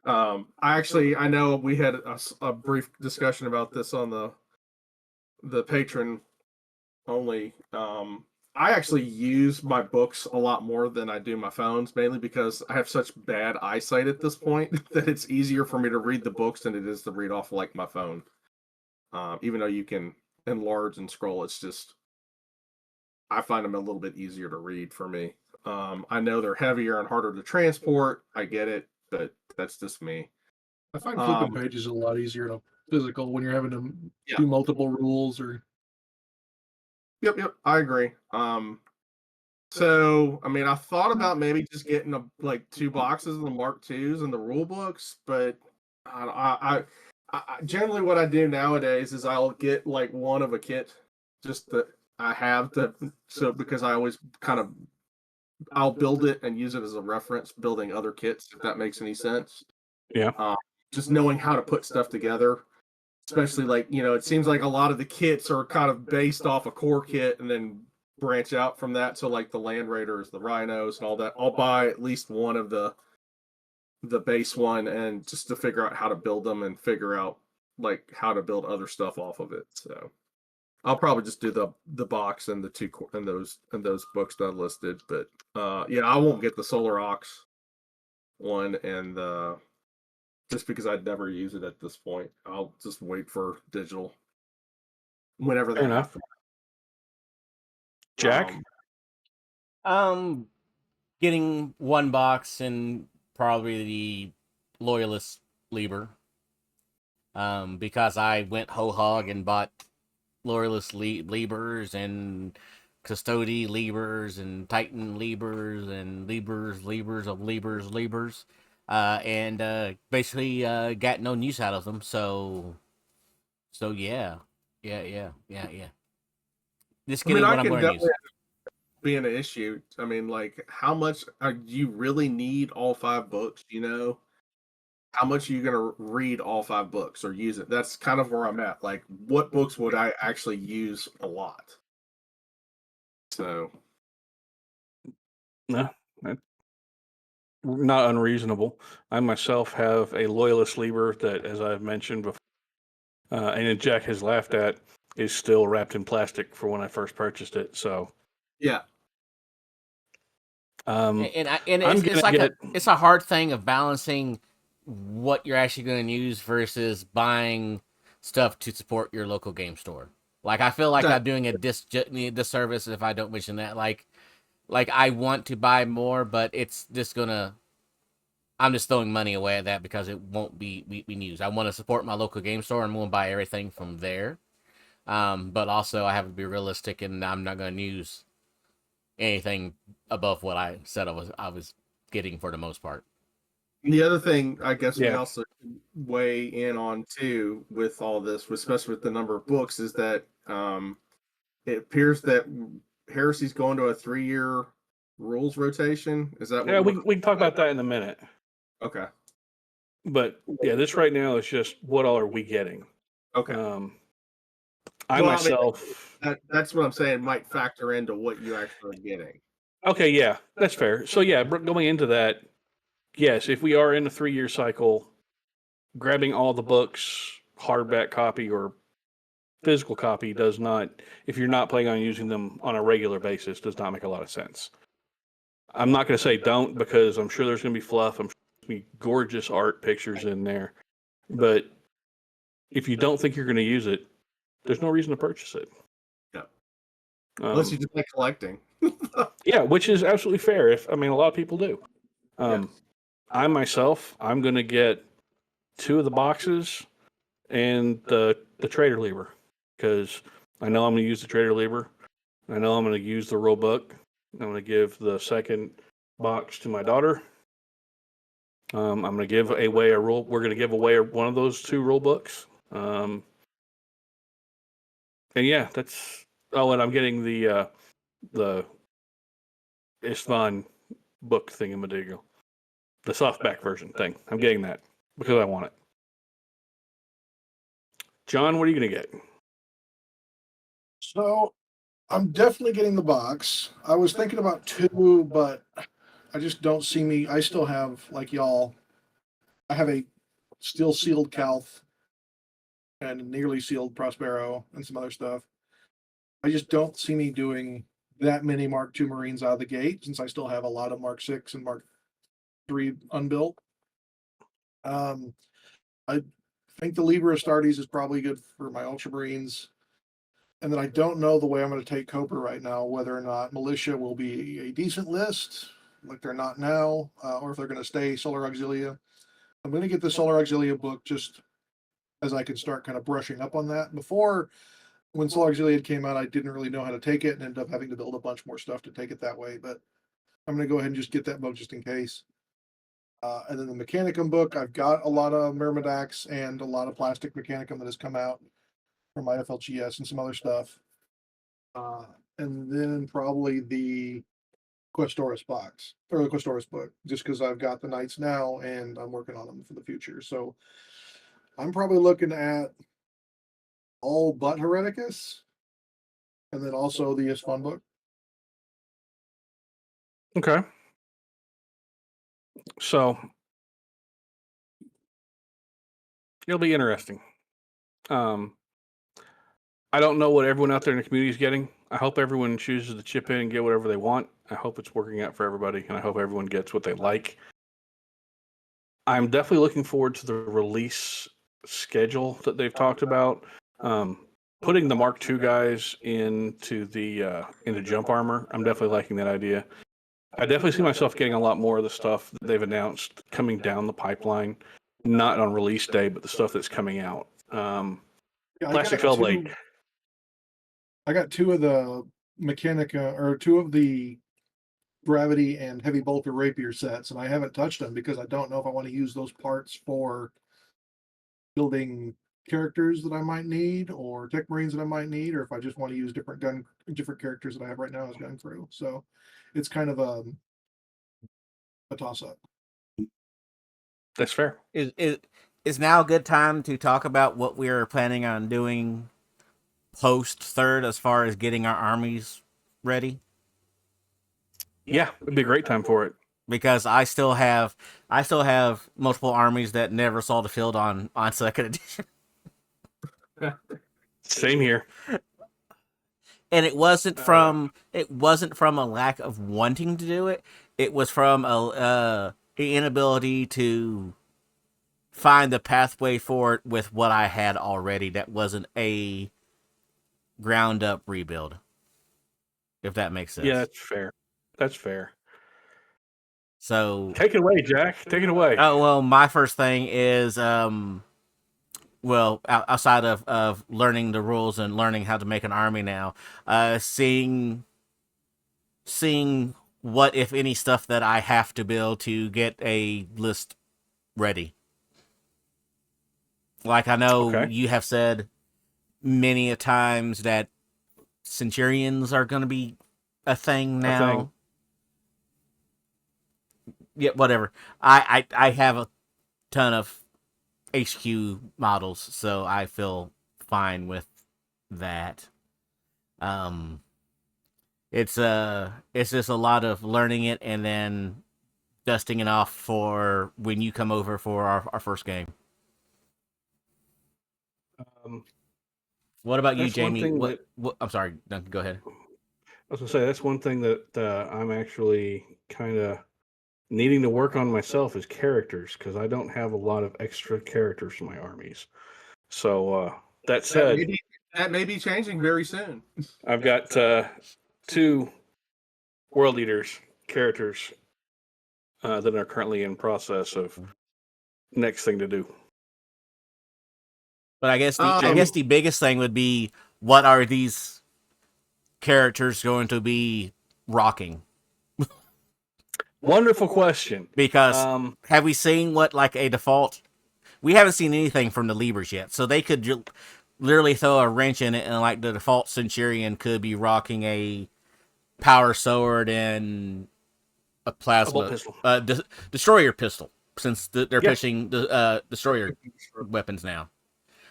I know we had a brief discussion about this on the patron only. I actually use my books a lot more than I do my phones, mainly because I have such bad eyesight at this point that it's easier for me to read the books than it is to read off like my phone. Even though you can enlarge and scroll, it's just, I find them a little bit easier to read for me. I know they're heavier and harder to transport. I get it, but that's just me. I find flipping pages a lot easier in a physical when you're having to do multiple rules or. Yep, I agree. So I mean, I thought about maybe just getting like 2 boxes of the Mark IIs and the rule books, but I generally what I do nowadays is I'll get like one of a kit, just that I have because I always I'll build it and use it as a reference building other kits, if that makes any sense. Yeah. Just knowing how to put stuff together. Especially like, it seems like a lot of the kits are kind of based off a core kit and then branch out from that. So like the Land Raiders, the Rhinos and all that, I'll buy at least one of the base one, and just to figure out how to build them and figure out like how to build other stuff off of it. So I'll probably just do the box and the 2 and those books that I listed. But I won't get the Solar Ox one and just because I'd never use it at this point. I'll just wait for digital whenever they happen. Jack? Getting 1 box and probably the Loyalist Liber. Because I went whole hog and bought Loyalist Libers and Custody Libers and Titan Libers and Libers of Libers. And basically got no use out of them. So yeah. Just getting what I'm going to use. Being an issue. I mean, like, how much do you really need all 5 books? How much are you going to read all 5 books or use it? That's kind of where I'm at. Like, what books would I actually use a lot? So, No, not unreasonable. I myself have a Loyalist Liber that, as I've mentioned before, and Jack has laughed at, is still wrapped in plastic for when I first purchased it. So yeah. It's a hard thing of balancing what you're actually going to use versus buying stuff to support your local game store. Like, I feel like I'm doing a disservice if I don't mention that. Like I want to buy more, but it's just I'm just throwing money away at that because it won't be used. I want to support my local game store and I'm going to buy everything from there. But also I have to be realistic, and I'm not going to use anything above what I said I was getting for the most part. The other thing I guess we also weigh in on too with all this, especially with the number of books, is that it appears that Heresy's going to a 3-year rules rotation. Is that what we can talk about that in a minute. Okay. But this right now is just what all are we getting? Okay. That's what I'm saying might factor into what you're actually getting. Okay, yeah, that's fair. So going into that, yes, if we are in a 3-year cycle, grabbing all the books hardback copy or physical copy does not, if you're not planning on using them on a regular basis, does not make a lot of sense. I'm not going to say don't, because I'm sure there's going to be fluff. I'm sure there's going to be gorgeous art pictures in there. But if you don't think you're going to use it, there's no reason to purchase it. Yeah. Unless you just like collecting. Yeah, which is absolutely fair. A lot of people do. Yes. I myself, I'm going to get 2 of the boxes and the Trader Lever, because I know I'm going to use the Trader Lever. I know I'm going to use the rule book. I'm going to give the second box to my daughter. I'm going to give away a rule. We're going to give away one of those 2 rule books. And yeah, that's. Oh, and I'm getting the Istvan book thingamadiggle, the softback version thing. I'm getting that because I want it. John, what are you going to get? So I'm definitely getting the box. I was thinking about 2, but I just don't see me. I still have, like y'all, I have a still sealed Calth and a nearly sealed Prospero and some other stuff. I just don't see me doing that many Mark II Marines out of the gate, since I still have a lot of Mark VI and Mark III unbuilt. I think the Libra Astartes is probably good for my Ultramarines. And then I don't know the way I'm going to take Cobra right now, whether or not Militia will be a decent list, like they're not now, or if they're going to stay Solar Auxilia. I'm going to get the Solar Auxilia book just as I can start kind of brushing up on that. Before, when Solar Auxilia came out, I didn't really know how to take it and ended up having to build a bunch more stuff to take it that way. But I'm going to go ahead and just get that book just in case. And then the Mechanicum book, I've got a lot of Myrmidax and a lot of plastic Mechanicum that has come out from my FLGS and some other stuff. And then probably the Questoris box, or the Questoris book, just because I've got the Knights now and I'm working on them for the future. So I'm probably looking at all but Hereticus, and then also the Isfun book. Okay. So it'll be interesting. I don't know what everyone out there in the community is getting. I hope everyone chooses to chip in and get whatever they want. I hope it's working out for everybody, and I hope everyone gets what they like. I'm definitely looking forward to the release schedule that they've talked about. Putting the Mark II guys into jump armor. I'm definitely liking that idea. I definitely see myself getting a lot more of the stuff that they've announced coming down the pipeline, not on release day, but the stuff that's coming out. Plastic Fellblade. I got 2 of the Mechanica, or 2 of the Gravity and Heavy Bolter Rapier sets, and I haven't touched them because I don't know if I want to use those parts for building characters that I might need, or Tech Marines that I might need, or if I just want to use different characters that I have right now as gun crew. So it's kind of a toss-up. That's fair. Is now a good time to talk about what we're planning on doing post third as far as getting our armies ready? Yeah, it'd be a great time for it. Because I still have multiple armies that never saw the field on second edition. Same here. And it wasn't from a lack of wanting to do it. It was from a inability to find the pathway for it with what I had already. That wasn't a ground up rebuild, if that makes sense. Yeah, that's fair. So take it away, Jack. Take it away. Oh well, my first thing is outside of learning the rules and learning how to make an army now, seeing what, if any, stuff that I have to build to get a list ready. Like, I know you have said many a times that Centurions are going to be a thing now. Yeah, whatever. I have a ton of HQ models, so I feel fine with that. It's just a lot of learning it and then dusting it off for when you come over for our first game. What about you, That's one Jamie? thing What? I'm sorry, Duncan. Go ahead. I was gonna say that's one thing that I'm actually kind of needing to work on myself is characters, because I don't have a lot of extra characters in my armies. So that said, that may be changing very soon. I've got 2 world leaders characters that are currently in process of next thing to do. But I guess the biggest thing would be, what are these characters going to be rocking? Wonderful question. Because have we seen what like a default? We haven't seen anything from the Libras yet, so they could literally throw a wrench in it, and like the default Centurion could be rocking a power sword and a plasma pistol. Destroyer pistol, since they're pushing the destroyer weapons now.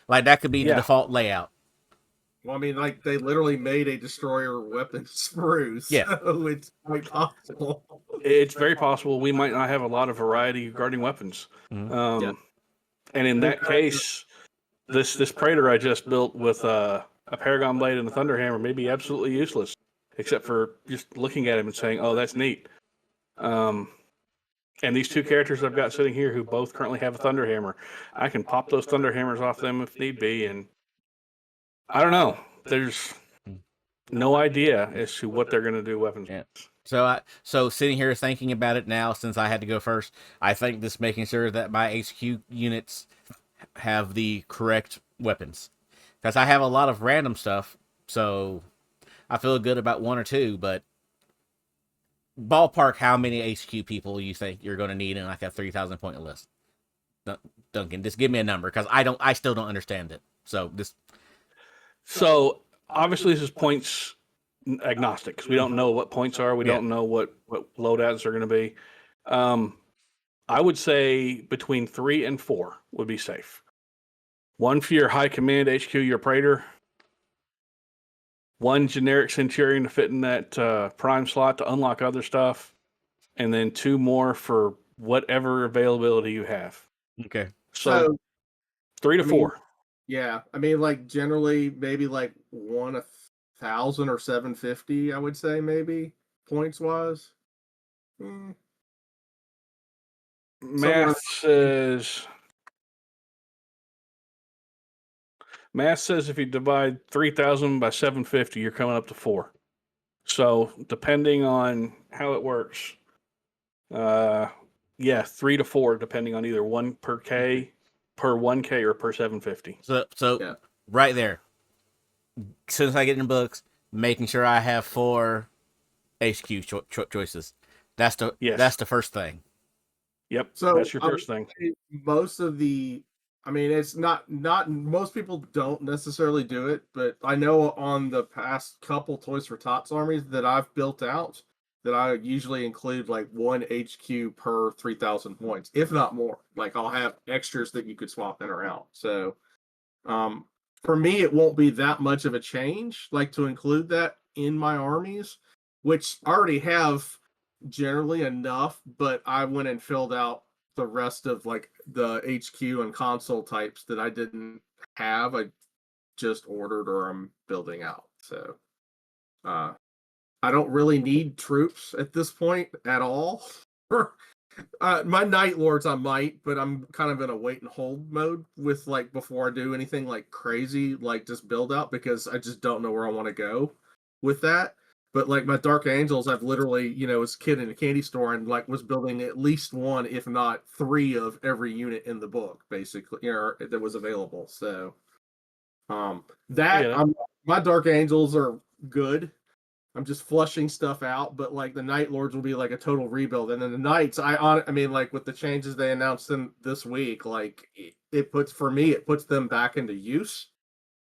Like that could be the default layout. Well, I mean, like they literally made a destroyer weapon sprue, so it's quite possible. It's very possible we might not have a lot of variety regarding weapons. Mm-hmm. And in that case, this Praetor I just built with a Paragon Blade and a Thunderhammer may be absolutely useless, except for just looking at him and saying, "Oh, that's neat." And these 2 characters I've got sitting here who both currently have a Thunderhammer, I can pop those Thunderhammers off them if need be, and I don't know. There's no idea as to what they're going to do weapons. Yeah. So sitting here thinking about it now, since I had to go first, I think this making sure that my HQ units have the correct weapons, because I have a lot of random stuff, so I feel good about 1 or 2, but ballpark, how many HQ people you think you're going to need in like a 3,000 point list? Duncan, just give me a number, because I still don't understand it. So obviously this is points agnostic, because we don't know what points are. We don't know what loadouts are going to be. I would say between 3 and 4 would be safe. 1 for your high command HQ, your Praetor. 1 generic Centurion to fit in that prime slot to unlock other stuff. And then 2 more for whatever availability you have. Okay. So 3 to 4. Yeah, I mean, like generally, maybe like 1,000 or 750. I would say maybe points wise. Math says if you divide 3,000 by 750, you're coming up to 4. So depending on how it works, 3 to 4, depending on either 1 per 1K or per 750. So right there, since I get in books, making sure I have 4 HQ choices. That's the first thing. Yep. So that's your first thing. Most of the, I mean, it's not most people don't necessarily do it, but I know on the past couple Toys for Tots armies that I've built out, that I usually include like 1 HQ per 3,000 points, if not more. Like I'll have extras that you could swap in or out. So for me, it won't be that much of a change, like to include that in my armies, which already have generally enough, but I went and filled out the rest of like the HQ and console types that I didn't have. I just ordered or I'm building out. So I don't really need troops at this point at all. My Night Lords I might, but I'm kind of in a wait and hold mode with like before I do anything like crazy, like just build out, because I just don't know where I want to go with that. But like my Dark Angels, I've literally, was a kid in a candy store and like was building at least 1, if not 3 of every unit in the book, basically, that was available. So my Dark Angels are good. I'm just flushing stuff out, but like the Night Lords will be like a total rebuild, and then the Knights, I mean, like with the changes they announced in this week, like it puts them back into use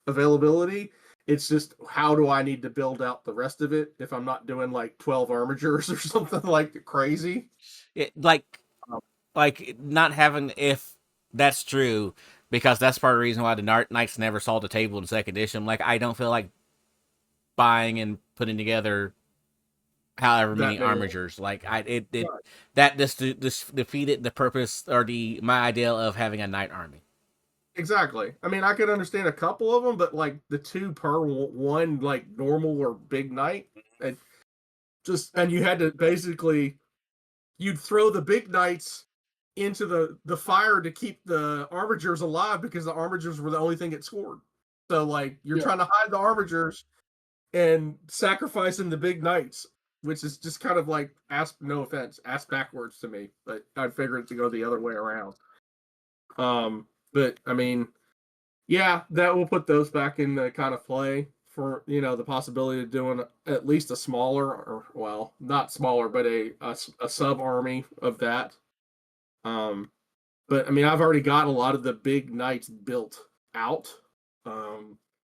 availability. It's just, how do I need to build out the rest of it if I'm not doing like 12 armigers or something like crazy? Like not having, if that's true, because that's part of the reason why the Knights never saw the table in second edition. Like I don't feel like buying and putting together however many armigers. Like that just defeated the purpose or my idea of having a knight army. Exactly. I mean, I could understand a couple of them, but like the two per one, like normal or big knight, and you had to basically you'd throw the big knights into the fire to keep the armigers alive because the armigers were the only thing that scored. So like you're trying to hide the armigers and sacrificing the big knights, which is just kind of like no offense, ass backwards to me, but I figured it to go the other way around. But I mean, yeah, that will put those back in the kind of play for the possibility of doing at least a smaller, or well, not smaller, but a sub army of that. But I mean, I've already got a lot of the big knights built out,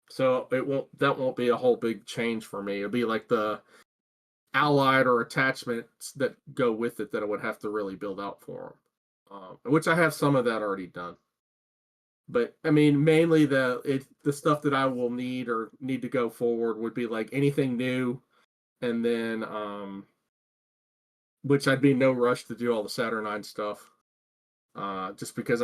so that won't be a whole big change for me. It'll be like the allied or attachments that go with it that I would have to really build out for them, which I have some of that already done. But I mean, mainly the stuff that I will need to go forward would be like anything new, and then which I'd be no rush to do all the Saturnine stuff, just because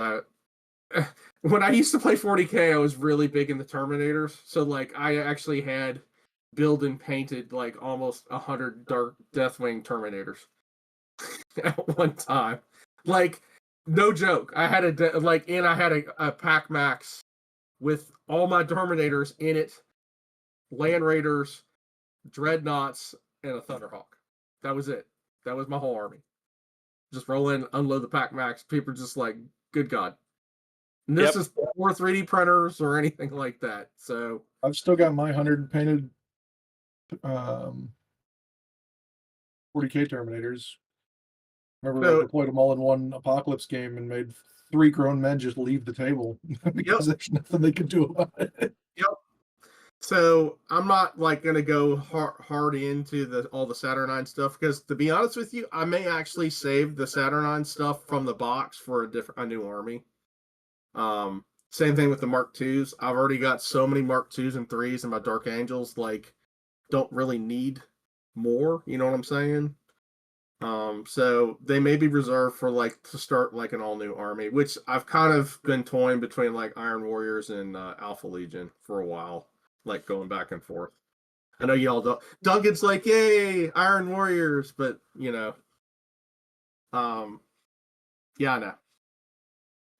when I used to play 40K, I was really big in the Terminators, so like I actually had built and painted like almost 100 Dark Deathwing Terminators at one time, like. No joke. I had I had a Pack Max with all my Terminators in it, Land Raiders, Dreadnoughts, and a Thunderhawk. That was it. That was my whole army. Just roll in, unload the Pack Max. People are just like, good God. And this is before 3D printers or anything like that. So I've still got my 100 painted 40K Terminators. Remember, I deployed them all in one Apocalypse game and made 3 grown men just leave the table because there's nothing they could do about it. Yep. So I'm not like going to go hard into all the Saturnine stuff because, to be honest with you, I may actually save the Saturnine stuff from the box for a new army. Same thing with the Mark IIs. I've already got so many Mark IIs and 3s in my Dark Angels. Like, don't really need more. You know what I'm saying? So they may be reserved for to start like an all new army, which I've kind of been toying between like Iron Warriors and Alpha Legion for a while, like going back and forth. I know y'all don't. Duncan's like, yay, Iron Warriors, but yeah, I know.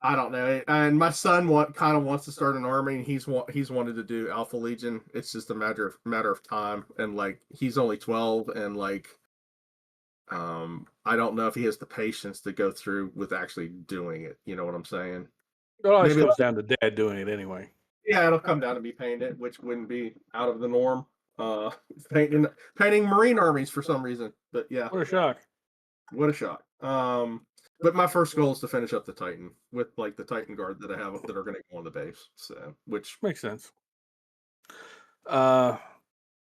I don't know. And my son kind of wants to start an army, and he's wanted to do Alpha Legion. It's just a matter of time, and like he's only 12, and like. I don't know if he has the patience to go through with actually doing it. You know what I'm saying? It always comes down to Dad doing it anyway. Yeah, it'll come down to me painting it, which wouldn't be out of the norm. Painting Marine armies for some reason, but yeah. What a shock! What a shock! But my first goal is to finish up the Titan with like the Titan Guard that I have that are going to go on the base. So, which makes sense. I'll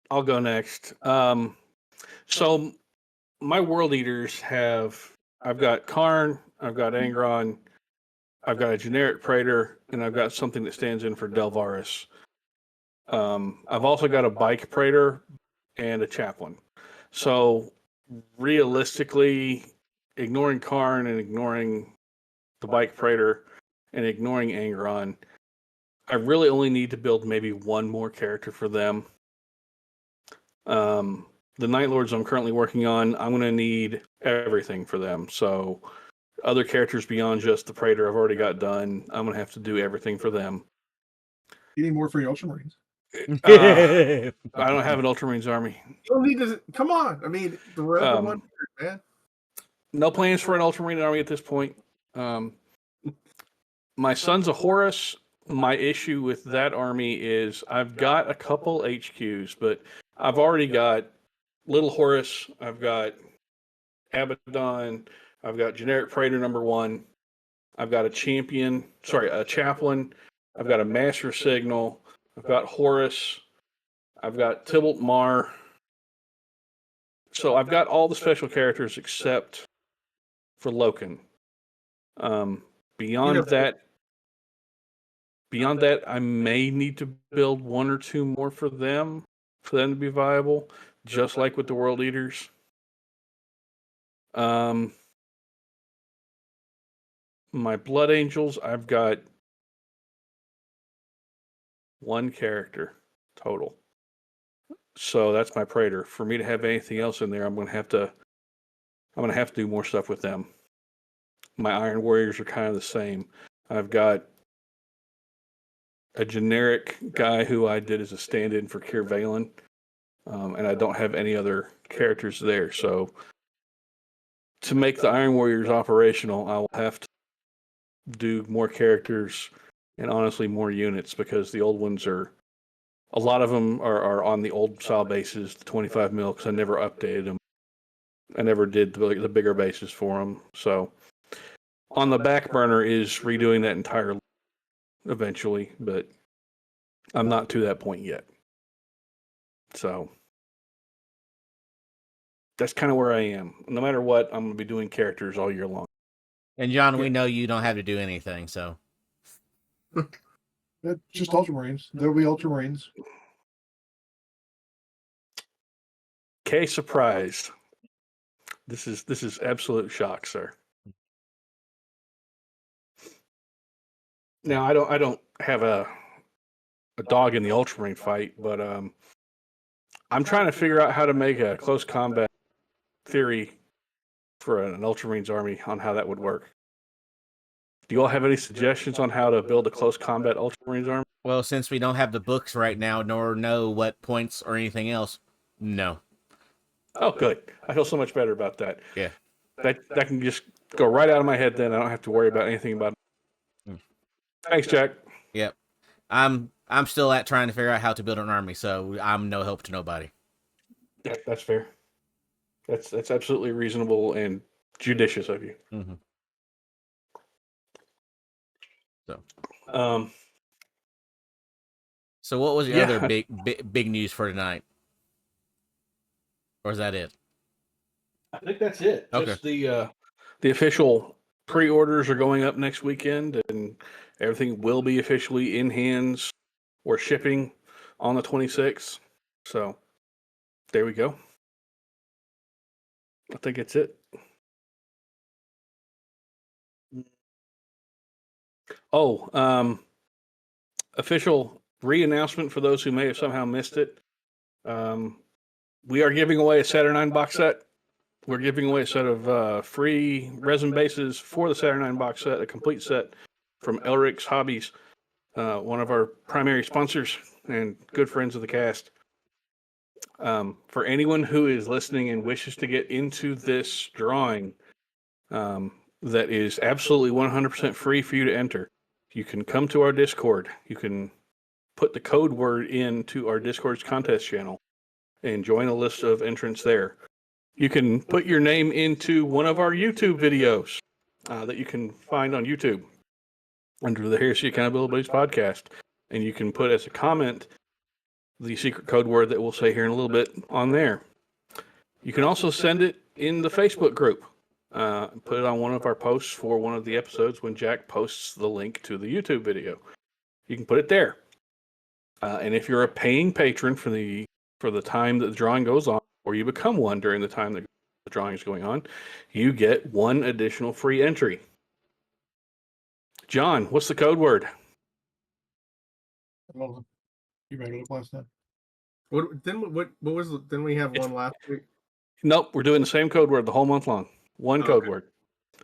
go next. So. My World Eaters I've got Karn, I've got Angron, I've got a generic Praetor, and I've got something that stands in for Delvaris. I've also got a Bike Praetor and a Chaplain. So realistically, ignoring Karn and ignoring the Bike Praetor and ignoring Angron, I really only need to build maybe one more character for them. The Night Lords I'm currently working on, I'm going to need everything for them. So other characters beyond just the Praetor I've already got done, I'm going to have to do everything for them. You need more for your Ultramarines. I don't have an Ultramarines army. You don't need to. Come on. I mean, the Rebel 100, man. No plans for an Ultramarine army at this point. My son's a Horus. My issue with that army is I've got a couple HQs, but I've already got Little Horus, I've got Abaddon, I've got generic Praetor #1, I've got a Chaplain, I've got a Master Signal, I've got Horus, I've got Tybalt Mar. So I've got all the special characters except for Loken. Beyond that, I may need to build one or two more for them to be viable. Just like with the World Eaters. My Blood Angels, I've got 1 character total. So that's my Praetor. For me to have anything else in there, I'm gonna have to do more stuff with them. My Iron Warriors are kind of the same. I've got a generic guy who I did as a stand-in for Keir Valen, and I don't have any other characters there. So to make the Iron Warriors operational, I will have to do more characters and honestly more units, because the old ones are, a lot of them are on the old style bases, the 25 mil, because I never updated them. I never did the bigger bases for them. So on the back burner is redoing that entire eventually, but I'm not to that point yet. So that's kind of where I am. No matter what, I'm going to be doing characters all year long. And John, we know you don't have to do anything, so. That's just Ultramarines. There'll be Ultramarines. Okay, surprise. This is absolute shock, sir. Now I don't have a dog in the Ultramarine fight, but I'm trying to figure out how to make a close combat theory for an Ultramarines army on how that would work. Do you all have any suggestions on how to build a close combat Ultramarines army? Well, since we don't have the books right now, nor know what points or anything else, no. Oh, good. I feel so much better about that. Yeah. That can just go right out of my head then. I don't have to worry about anything about it. Thanks, Jack. Yep. I'm still trying to figure out how to build an army, so I'm no help to nobody. Yeah, that's fair. That's absolutely reasonable and judicious of you. Mm-hmm. So what was your other big news for tonight? Or is that it? I think that's it. Okay. Just the official pre-orders are going up next weekend, and everything will be officially in hands or shipping on the 26th. So there we go. I think it's it. Oh, official re-announcement for those who may have somehow missed it. We are giving away a Saturnine box set. We're giving away a set of free resin bases for the Saturnine box set, a complete set from Elric's Hobbies, one of our primary sponsors and good friends of the cast. For anyone who is listening and wishes to get into this drawing, that is absolutely 100% free for you to enter. You can come to our Discord. You can put the code word into our Discord's contest channel and join a list of entrants there. You can put your name into one of our YouTube videos that you can find on YouTube under the Heresy Accountabilibuddies Podcast. And you can put as a comment the secret code word that we'll say here in a little bit on there. You can also send it in the Facebook group. Put it on one of our posts for one of the episodes when Jack posts the link to the YouTube video. You can put it there. And if you're a paying patron for the time that the drawing goes on, or you become one during the time that the drawing is going on, you get one additional free entry. John, what's the code word? You made it up last time. Didn't we have one last week? Nope, we're doing the same code word the whole month long. One code word.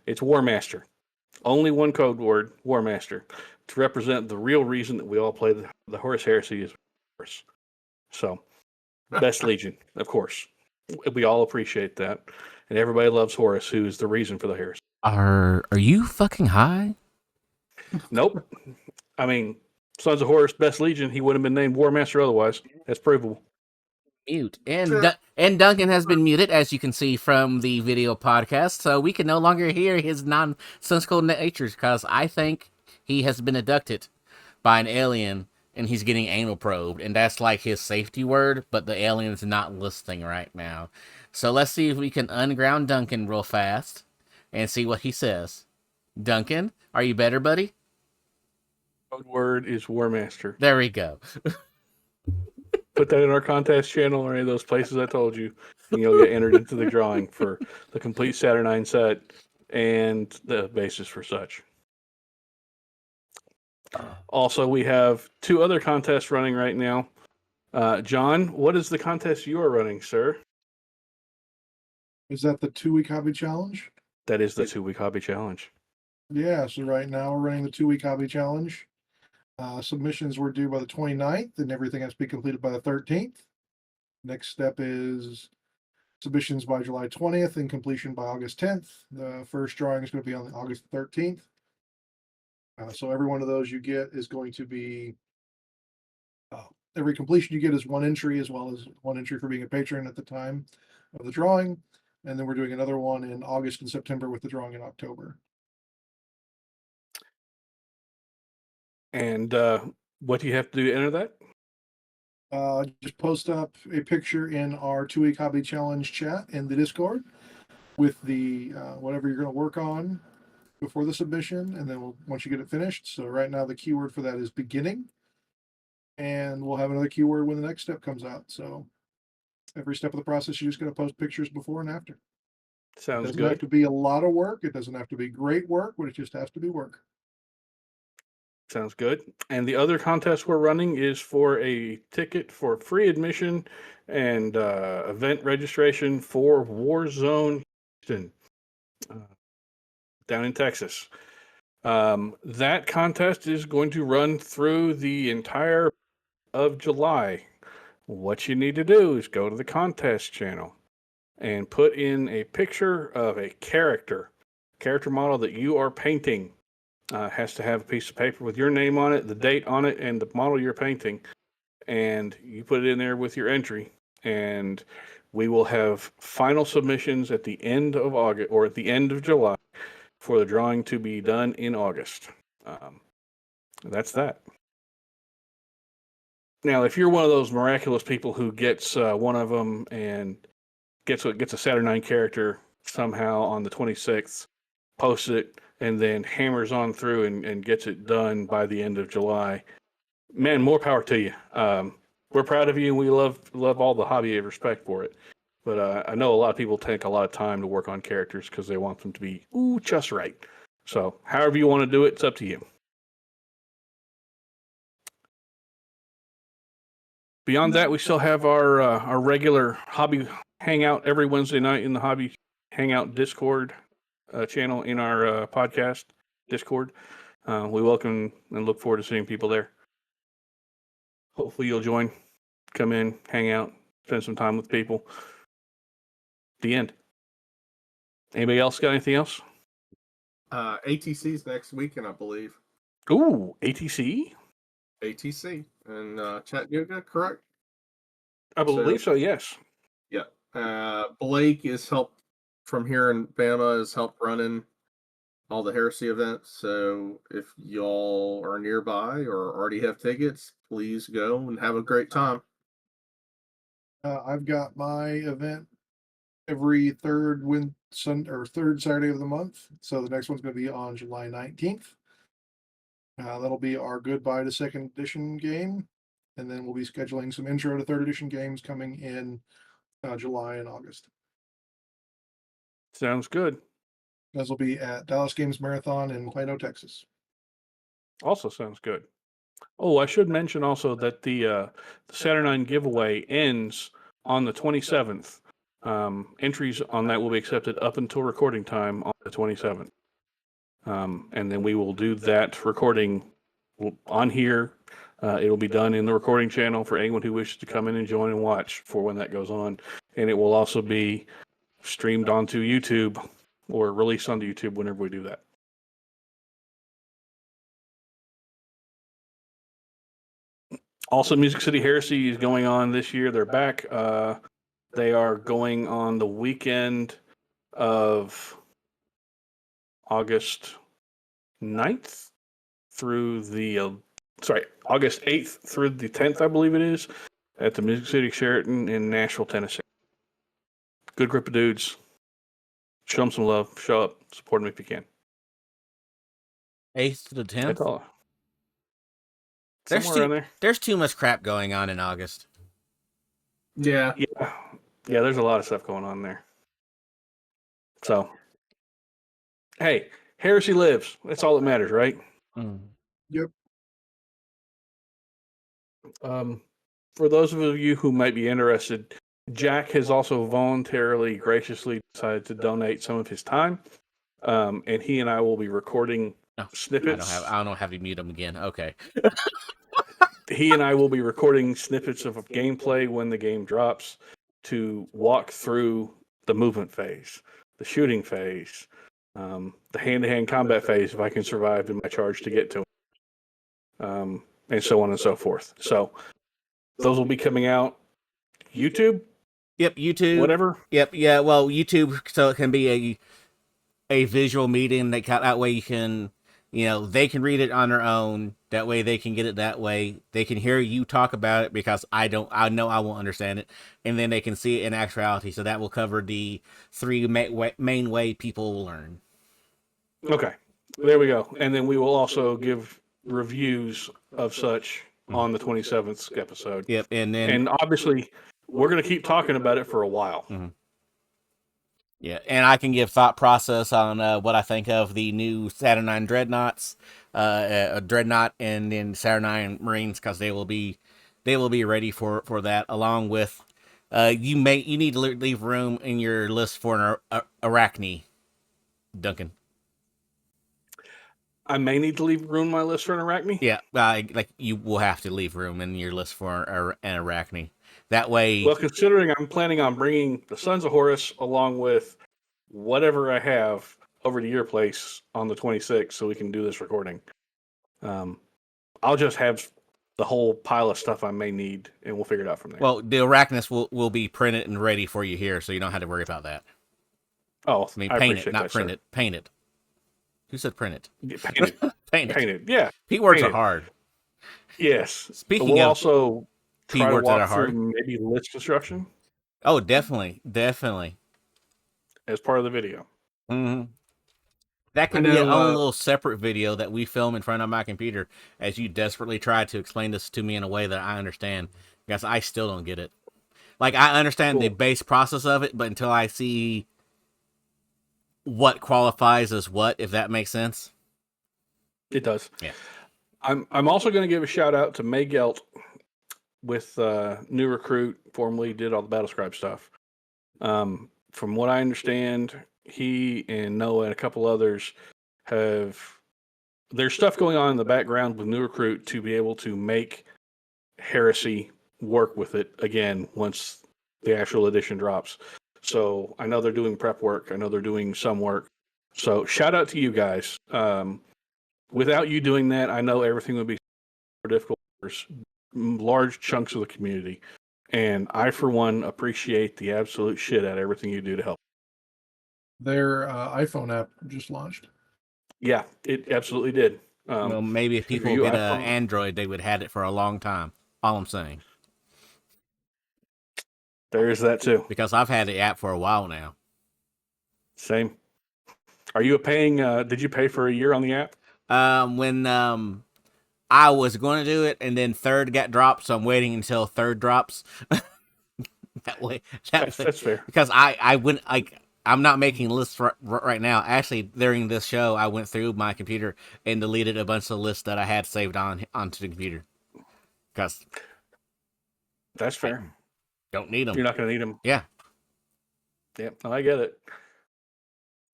It's War Master. Only one code word, War Master, to represent the real reason that we all play the Horus Heresy is Horus. So, Best Legion, of course. We all appreciate that. And everybody loves Horus, who is the reason for the heresy. Are you fucking high? Nope. I mean, Sons of Horus, Best Legion, he wouldn't have been named War Master otherwise. That's provable. Mute. And Duncan has been muted, as you can see from the video podcast, so we can no longer hear his nonsensical natures, because I think he has been abducted by an alien and he's getting anal probed, and that's like his safety word, but the alien is not listening right now. So let's see if we can unground Duncan real fast and see what he says. Duncan, are you better, buddy? Code word is War Master. There we go. Put that in our contest channel or any of those places I told you, and you'll get entered into the drawing for the complete Saturnine set and the basis for such. Also, we have 2 other contests running right now. John, what is the contest you are running, sir? Is that the 2-week hobby challenge? That is the 2-week hobby challenge. Yeah, so right now we're running the 2-week hobby challenge. Submissions were due by the 29th, and everything has to be completed by the 13th. Next step is submissions by July 20th and completion by August 10th. The first drawing is going to be on August 13th. So every one of those you get is going to be, every completion you get is 1 entry, as well as 1 entry for being a patron at the time of the drawing. And then we're doing another one in August and September with the drawing in October. And what do you have to do to enter that? Just post up a picture in our 2-week hobby challenge chat in the Discord with the whatever you're going to work on before the submission, and then once you get it finished. So right now the keyword for that is beginning, and we'll have another keyword when the next step comes out. So every step of the process, you're just going to post pictures before and after. Sounds It doesn't good. have to be a lot of work. It doesn't have to be great work, but it just has to be work. Sounds good. And the other contest we're running is for a ticket for free admission and event registration for Warzone Houston, down in Texas. That contest is going to run through the entire of July. What you need to do is go to the contest channel and put in a picture of a character model that you are painting. Has to have a piece of paper with your name on it, the date on it, and the model you're painting. And you put it in there with your entry. And we will have final submissions at the end of August or at the end of July for the drawing to be done in August. That's that. Now, if you're one of those miraculous people who gets one of them and gets a Saturnine character somehow on the 26th, posts it, and then hammers on through and gets it done by the end of July, man, more power to you. We're proud of you, and we love all the hobby and respect for it. But I know a lot of people take a lot of time to work on characters because they want them to be just right. So however you want to do it, it's up to you. Beyond that, we still have our regular hobby hangout every Wednesday night in the hobby hangout Discord channel in our podcast Discord. We welcome and look forward to seeing people there. Hopefully you'll join, come in, hang out, spend some time with people. The end. Anybody else got anything else? ATC's next weekend, I believe. Ooh, ATC? ATC and Chattanooga, correct? I believe so, yes. Yeah. Blake is helped from here in Bama, is helped running all the Heresy events. So if y'all are nearby or already have tickets, please go and have a great time. I've got my event every third Saturday of the month. So the next one's going to be on July 19th. That'll be our goodbye to second edition game. And then we'll be scheduling some intro to third edition games coming in July and August. Sounds good. Those will be at Dallas Games Marathon in Plano, Texas. Also sounds good. Oh, I should mention also that the Saturnine giveaway ends on the 27th. Entries on that will be accepted up until recording time on the 27th. And then we will do that recording on here. It will be done in the recording channel for anyone who wishes to come in and join and watch for when that goes on. And it will also be streamed onto YouTube or released onto YouTube whenever we do that. Also, Music City Heresy is going on this year. They're back. They are going on the weekend of August 9th through the, August 8th through the 10th, I believe it is, at the Music City Sheraton in Nashville, Tennessee. Good group of dudes. Show them some love. Show up. Support them if you can. 8th to the 10th? That's all. Somewhere around there. There's too much crap going on in August. Yeah. Yeah, there's a lot of stuff going on there. So, hey, Heresy lives. That's all that matters, right? Mm. Yep. For those of you who might be interested, Jack has also voluntarily, graciously decided to donate some of his time, and he and I will be recording snippets. I don't have to mute him again. Okay. He and I will be recording snippets of gameplay when the game drops to walk through the movement phase, the shooting phase, the hand-to-hand combat phase if I can survive in my charge to get to him, and so on and so forth. So those will be coming out. YouTube? Yep, YouTube. Whatever. Yep, yeah, well, YouTube, so it can be a visual meeting. That way you can, they can read it on their own. That way they can get it that way. They can hear you talk about it because I know I won't understand it. And then they can see it in actuality. So that will cover the three main way people will learn. Okay, there we go. And then we will also give reviews of such on the 27th episode. Yep, and obviously we're going to keep talking about it for a while. Mm-hmm. Yeah, and I can give thought process on what I think of the new Saturnine Dreadnoughts, Dreadnought, and then Saturnine Marines, because they will be ready for that. Along with, you need to leave room in your list for an Arachne, Duncan. I may need to leave room in my list for an Arachne. Yeah, like you will have to leave room in your list for an Arachne. That way. Well, considering I'm planning on bringing the Sons of Horus along with whatever I have over to your place on the 26th, so we can do this recording. I'll just have the whole pile of stuff I may need, and we'll figure it out from there. Well, the Arachnus will be printed and ready for you here, so you don't have to worry about that. Oh, I mean, paint it, not print it. Paint it. Who said print it? Yeah, paint it. Paint it. Yeah. P words are hard. Yes. Speaking we'll of also P try words to walk that are hard, through maybe list construction. Oh, definitely. As part of the video. Mm-hmm. That can be its own little separate video that we film in front of my computer as you desperately try to explain this to me in a way that I understand, because I still don't get it. Like, I understand the base process of it, but until I see what qualifies as what, if that makes sense. It does. Yeah. I'm also going to give a shout out to May Gelt with New Recruit, formerly did all the Battlescribe stuff. From what I understand, he and Noah and a couple others there's stuff going on in the background with New Recruit to be able to make Heresy work with it again once the actual edition drops. So I know they're doing prep work. I know they're doing some work. So shout out to you guys. Without you doing that, I know everything would be more difficult for large chunks of the community. And I, for one, appreciate the absolute shit out of everything you do to help. Their iPhone app just launched. Yeah, it absolutely did. Well, maybe if people get an Android, they would have had it for a long time. All I'm saying. There is that too. Because I've had the app for a while now. Same. Are you did you pay for a year on the app? When I was going to do it, and then third got dropped, so I'm waiting until third drops. That way, that's fair. Because I went, I'm not making lists right now. Actually, during this show, I went through my computer and deleted a bunch of lists that I had saved onto the computer. Because that's fair. Don't need them. You're not going to need them. Yeah. Yep, I get it.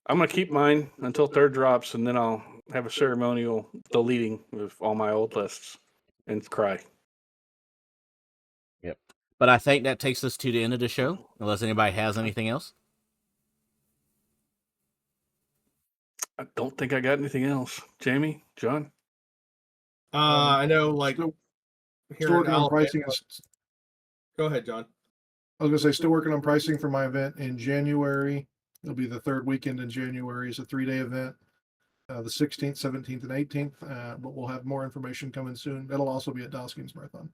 I'm going to keep mine until third drops, and then I'll have a ceremonial deleting of all my old lists and cry. Yep. But I think that takes us to the end of the show, unless anybody has anything else. I don't think I got anything else. Jamie, John? I know, like, still here working in on Alabama. pricing. Go ahead, John. I was going to say, still working on pricing for my event in January. It'll be the third weekend in January. It's a 3-day event, the 16th, 17th, and 18th. But we'll have more information coming soon. That'll also be at Doskins Marathon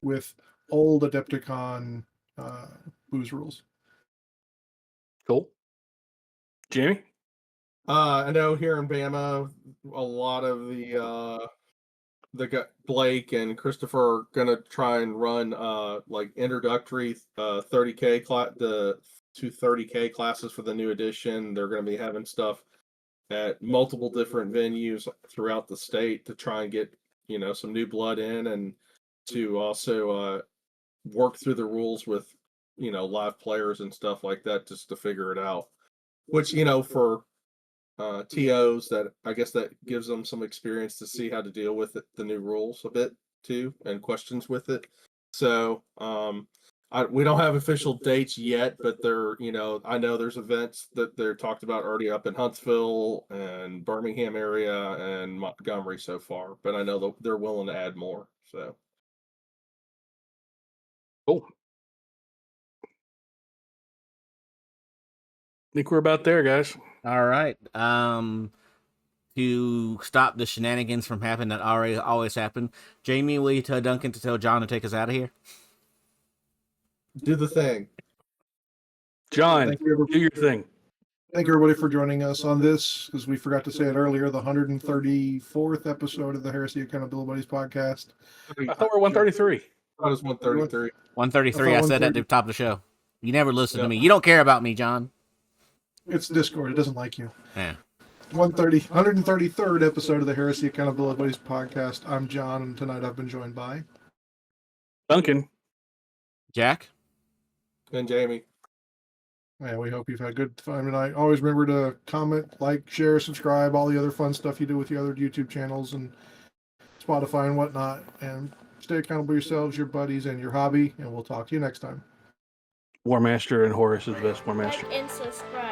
with old Adepticon booze rules. Cool. Jamie? I know here in Bama, a lot of the Blake and Christopher are gonna try and run like introductory 30K the 30K classes for the new edition. They're gonna be having stuff at multiple different venues throughout the state to try and get some new blood in and to also work through the rules with, live players and stuff like that, just to figure it out. Which, for TOs, that I guess that gives them some experience to see how to deal with the new rules a bit too, and questions with it. So we don't have official dates yet, but I know there's events that they're talked about already up in Huntsville and Birmingham area and Montgomery so far, but I know they're willing to add more. So Cool. I think we're about there, guys. All right. To stop the shenanigans from happening that always happen, Jamie, will you tell Duncan to tell John to take us out of here? do the thing. John, Thank you, do your thing. Thank you, everybody, for joining us on this, because we forgot to say it earlier, the 134th episode of the Heresy Accountability Buddies podcast. I thought we were 133. That was 133. 133. I said at the top of the show. You never listen to Yep. me. You don't care about me, John. It's Discord. It doesn't like you. Yeah. 133rd episode of the Heresy Accountability Buddies podcast. I'm John, and tonight I've been joined by Duncan. Jack? And Jamie. Yeah, we hope you've had good fun tonight. Always remember to comment, like, share, subscribe, all the other fun stuff you do with your other YouTube channels and Spotify and whatnot. And stay accountable yourselves, your buddies, and your hobby. And we'll talk to you next time. War Master and Horus is the best War Master. Like and subscribe.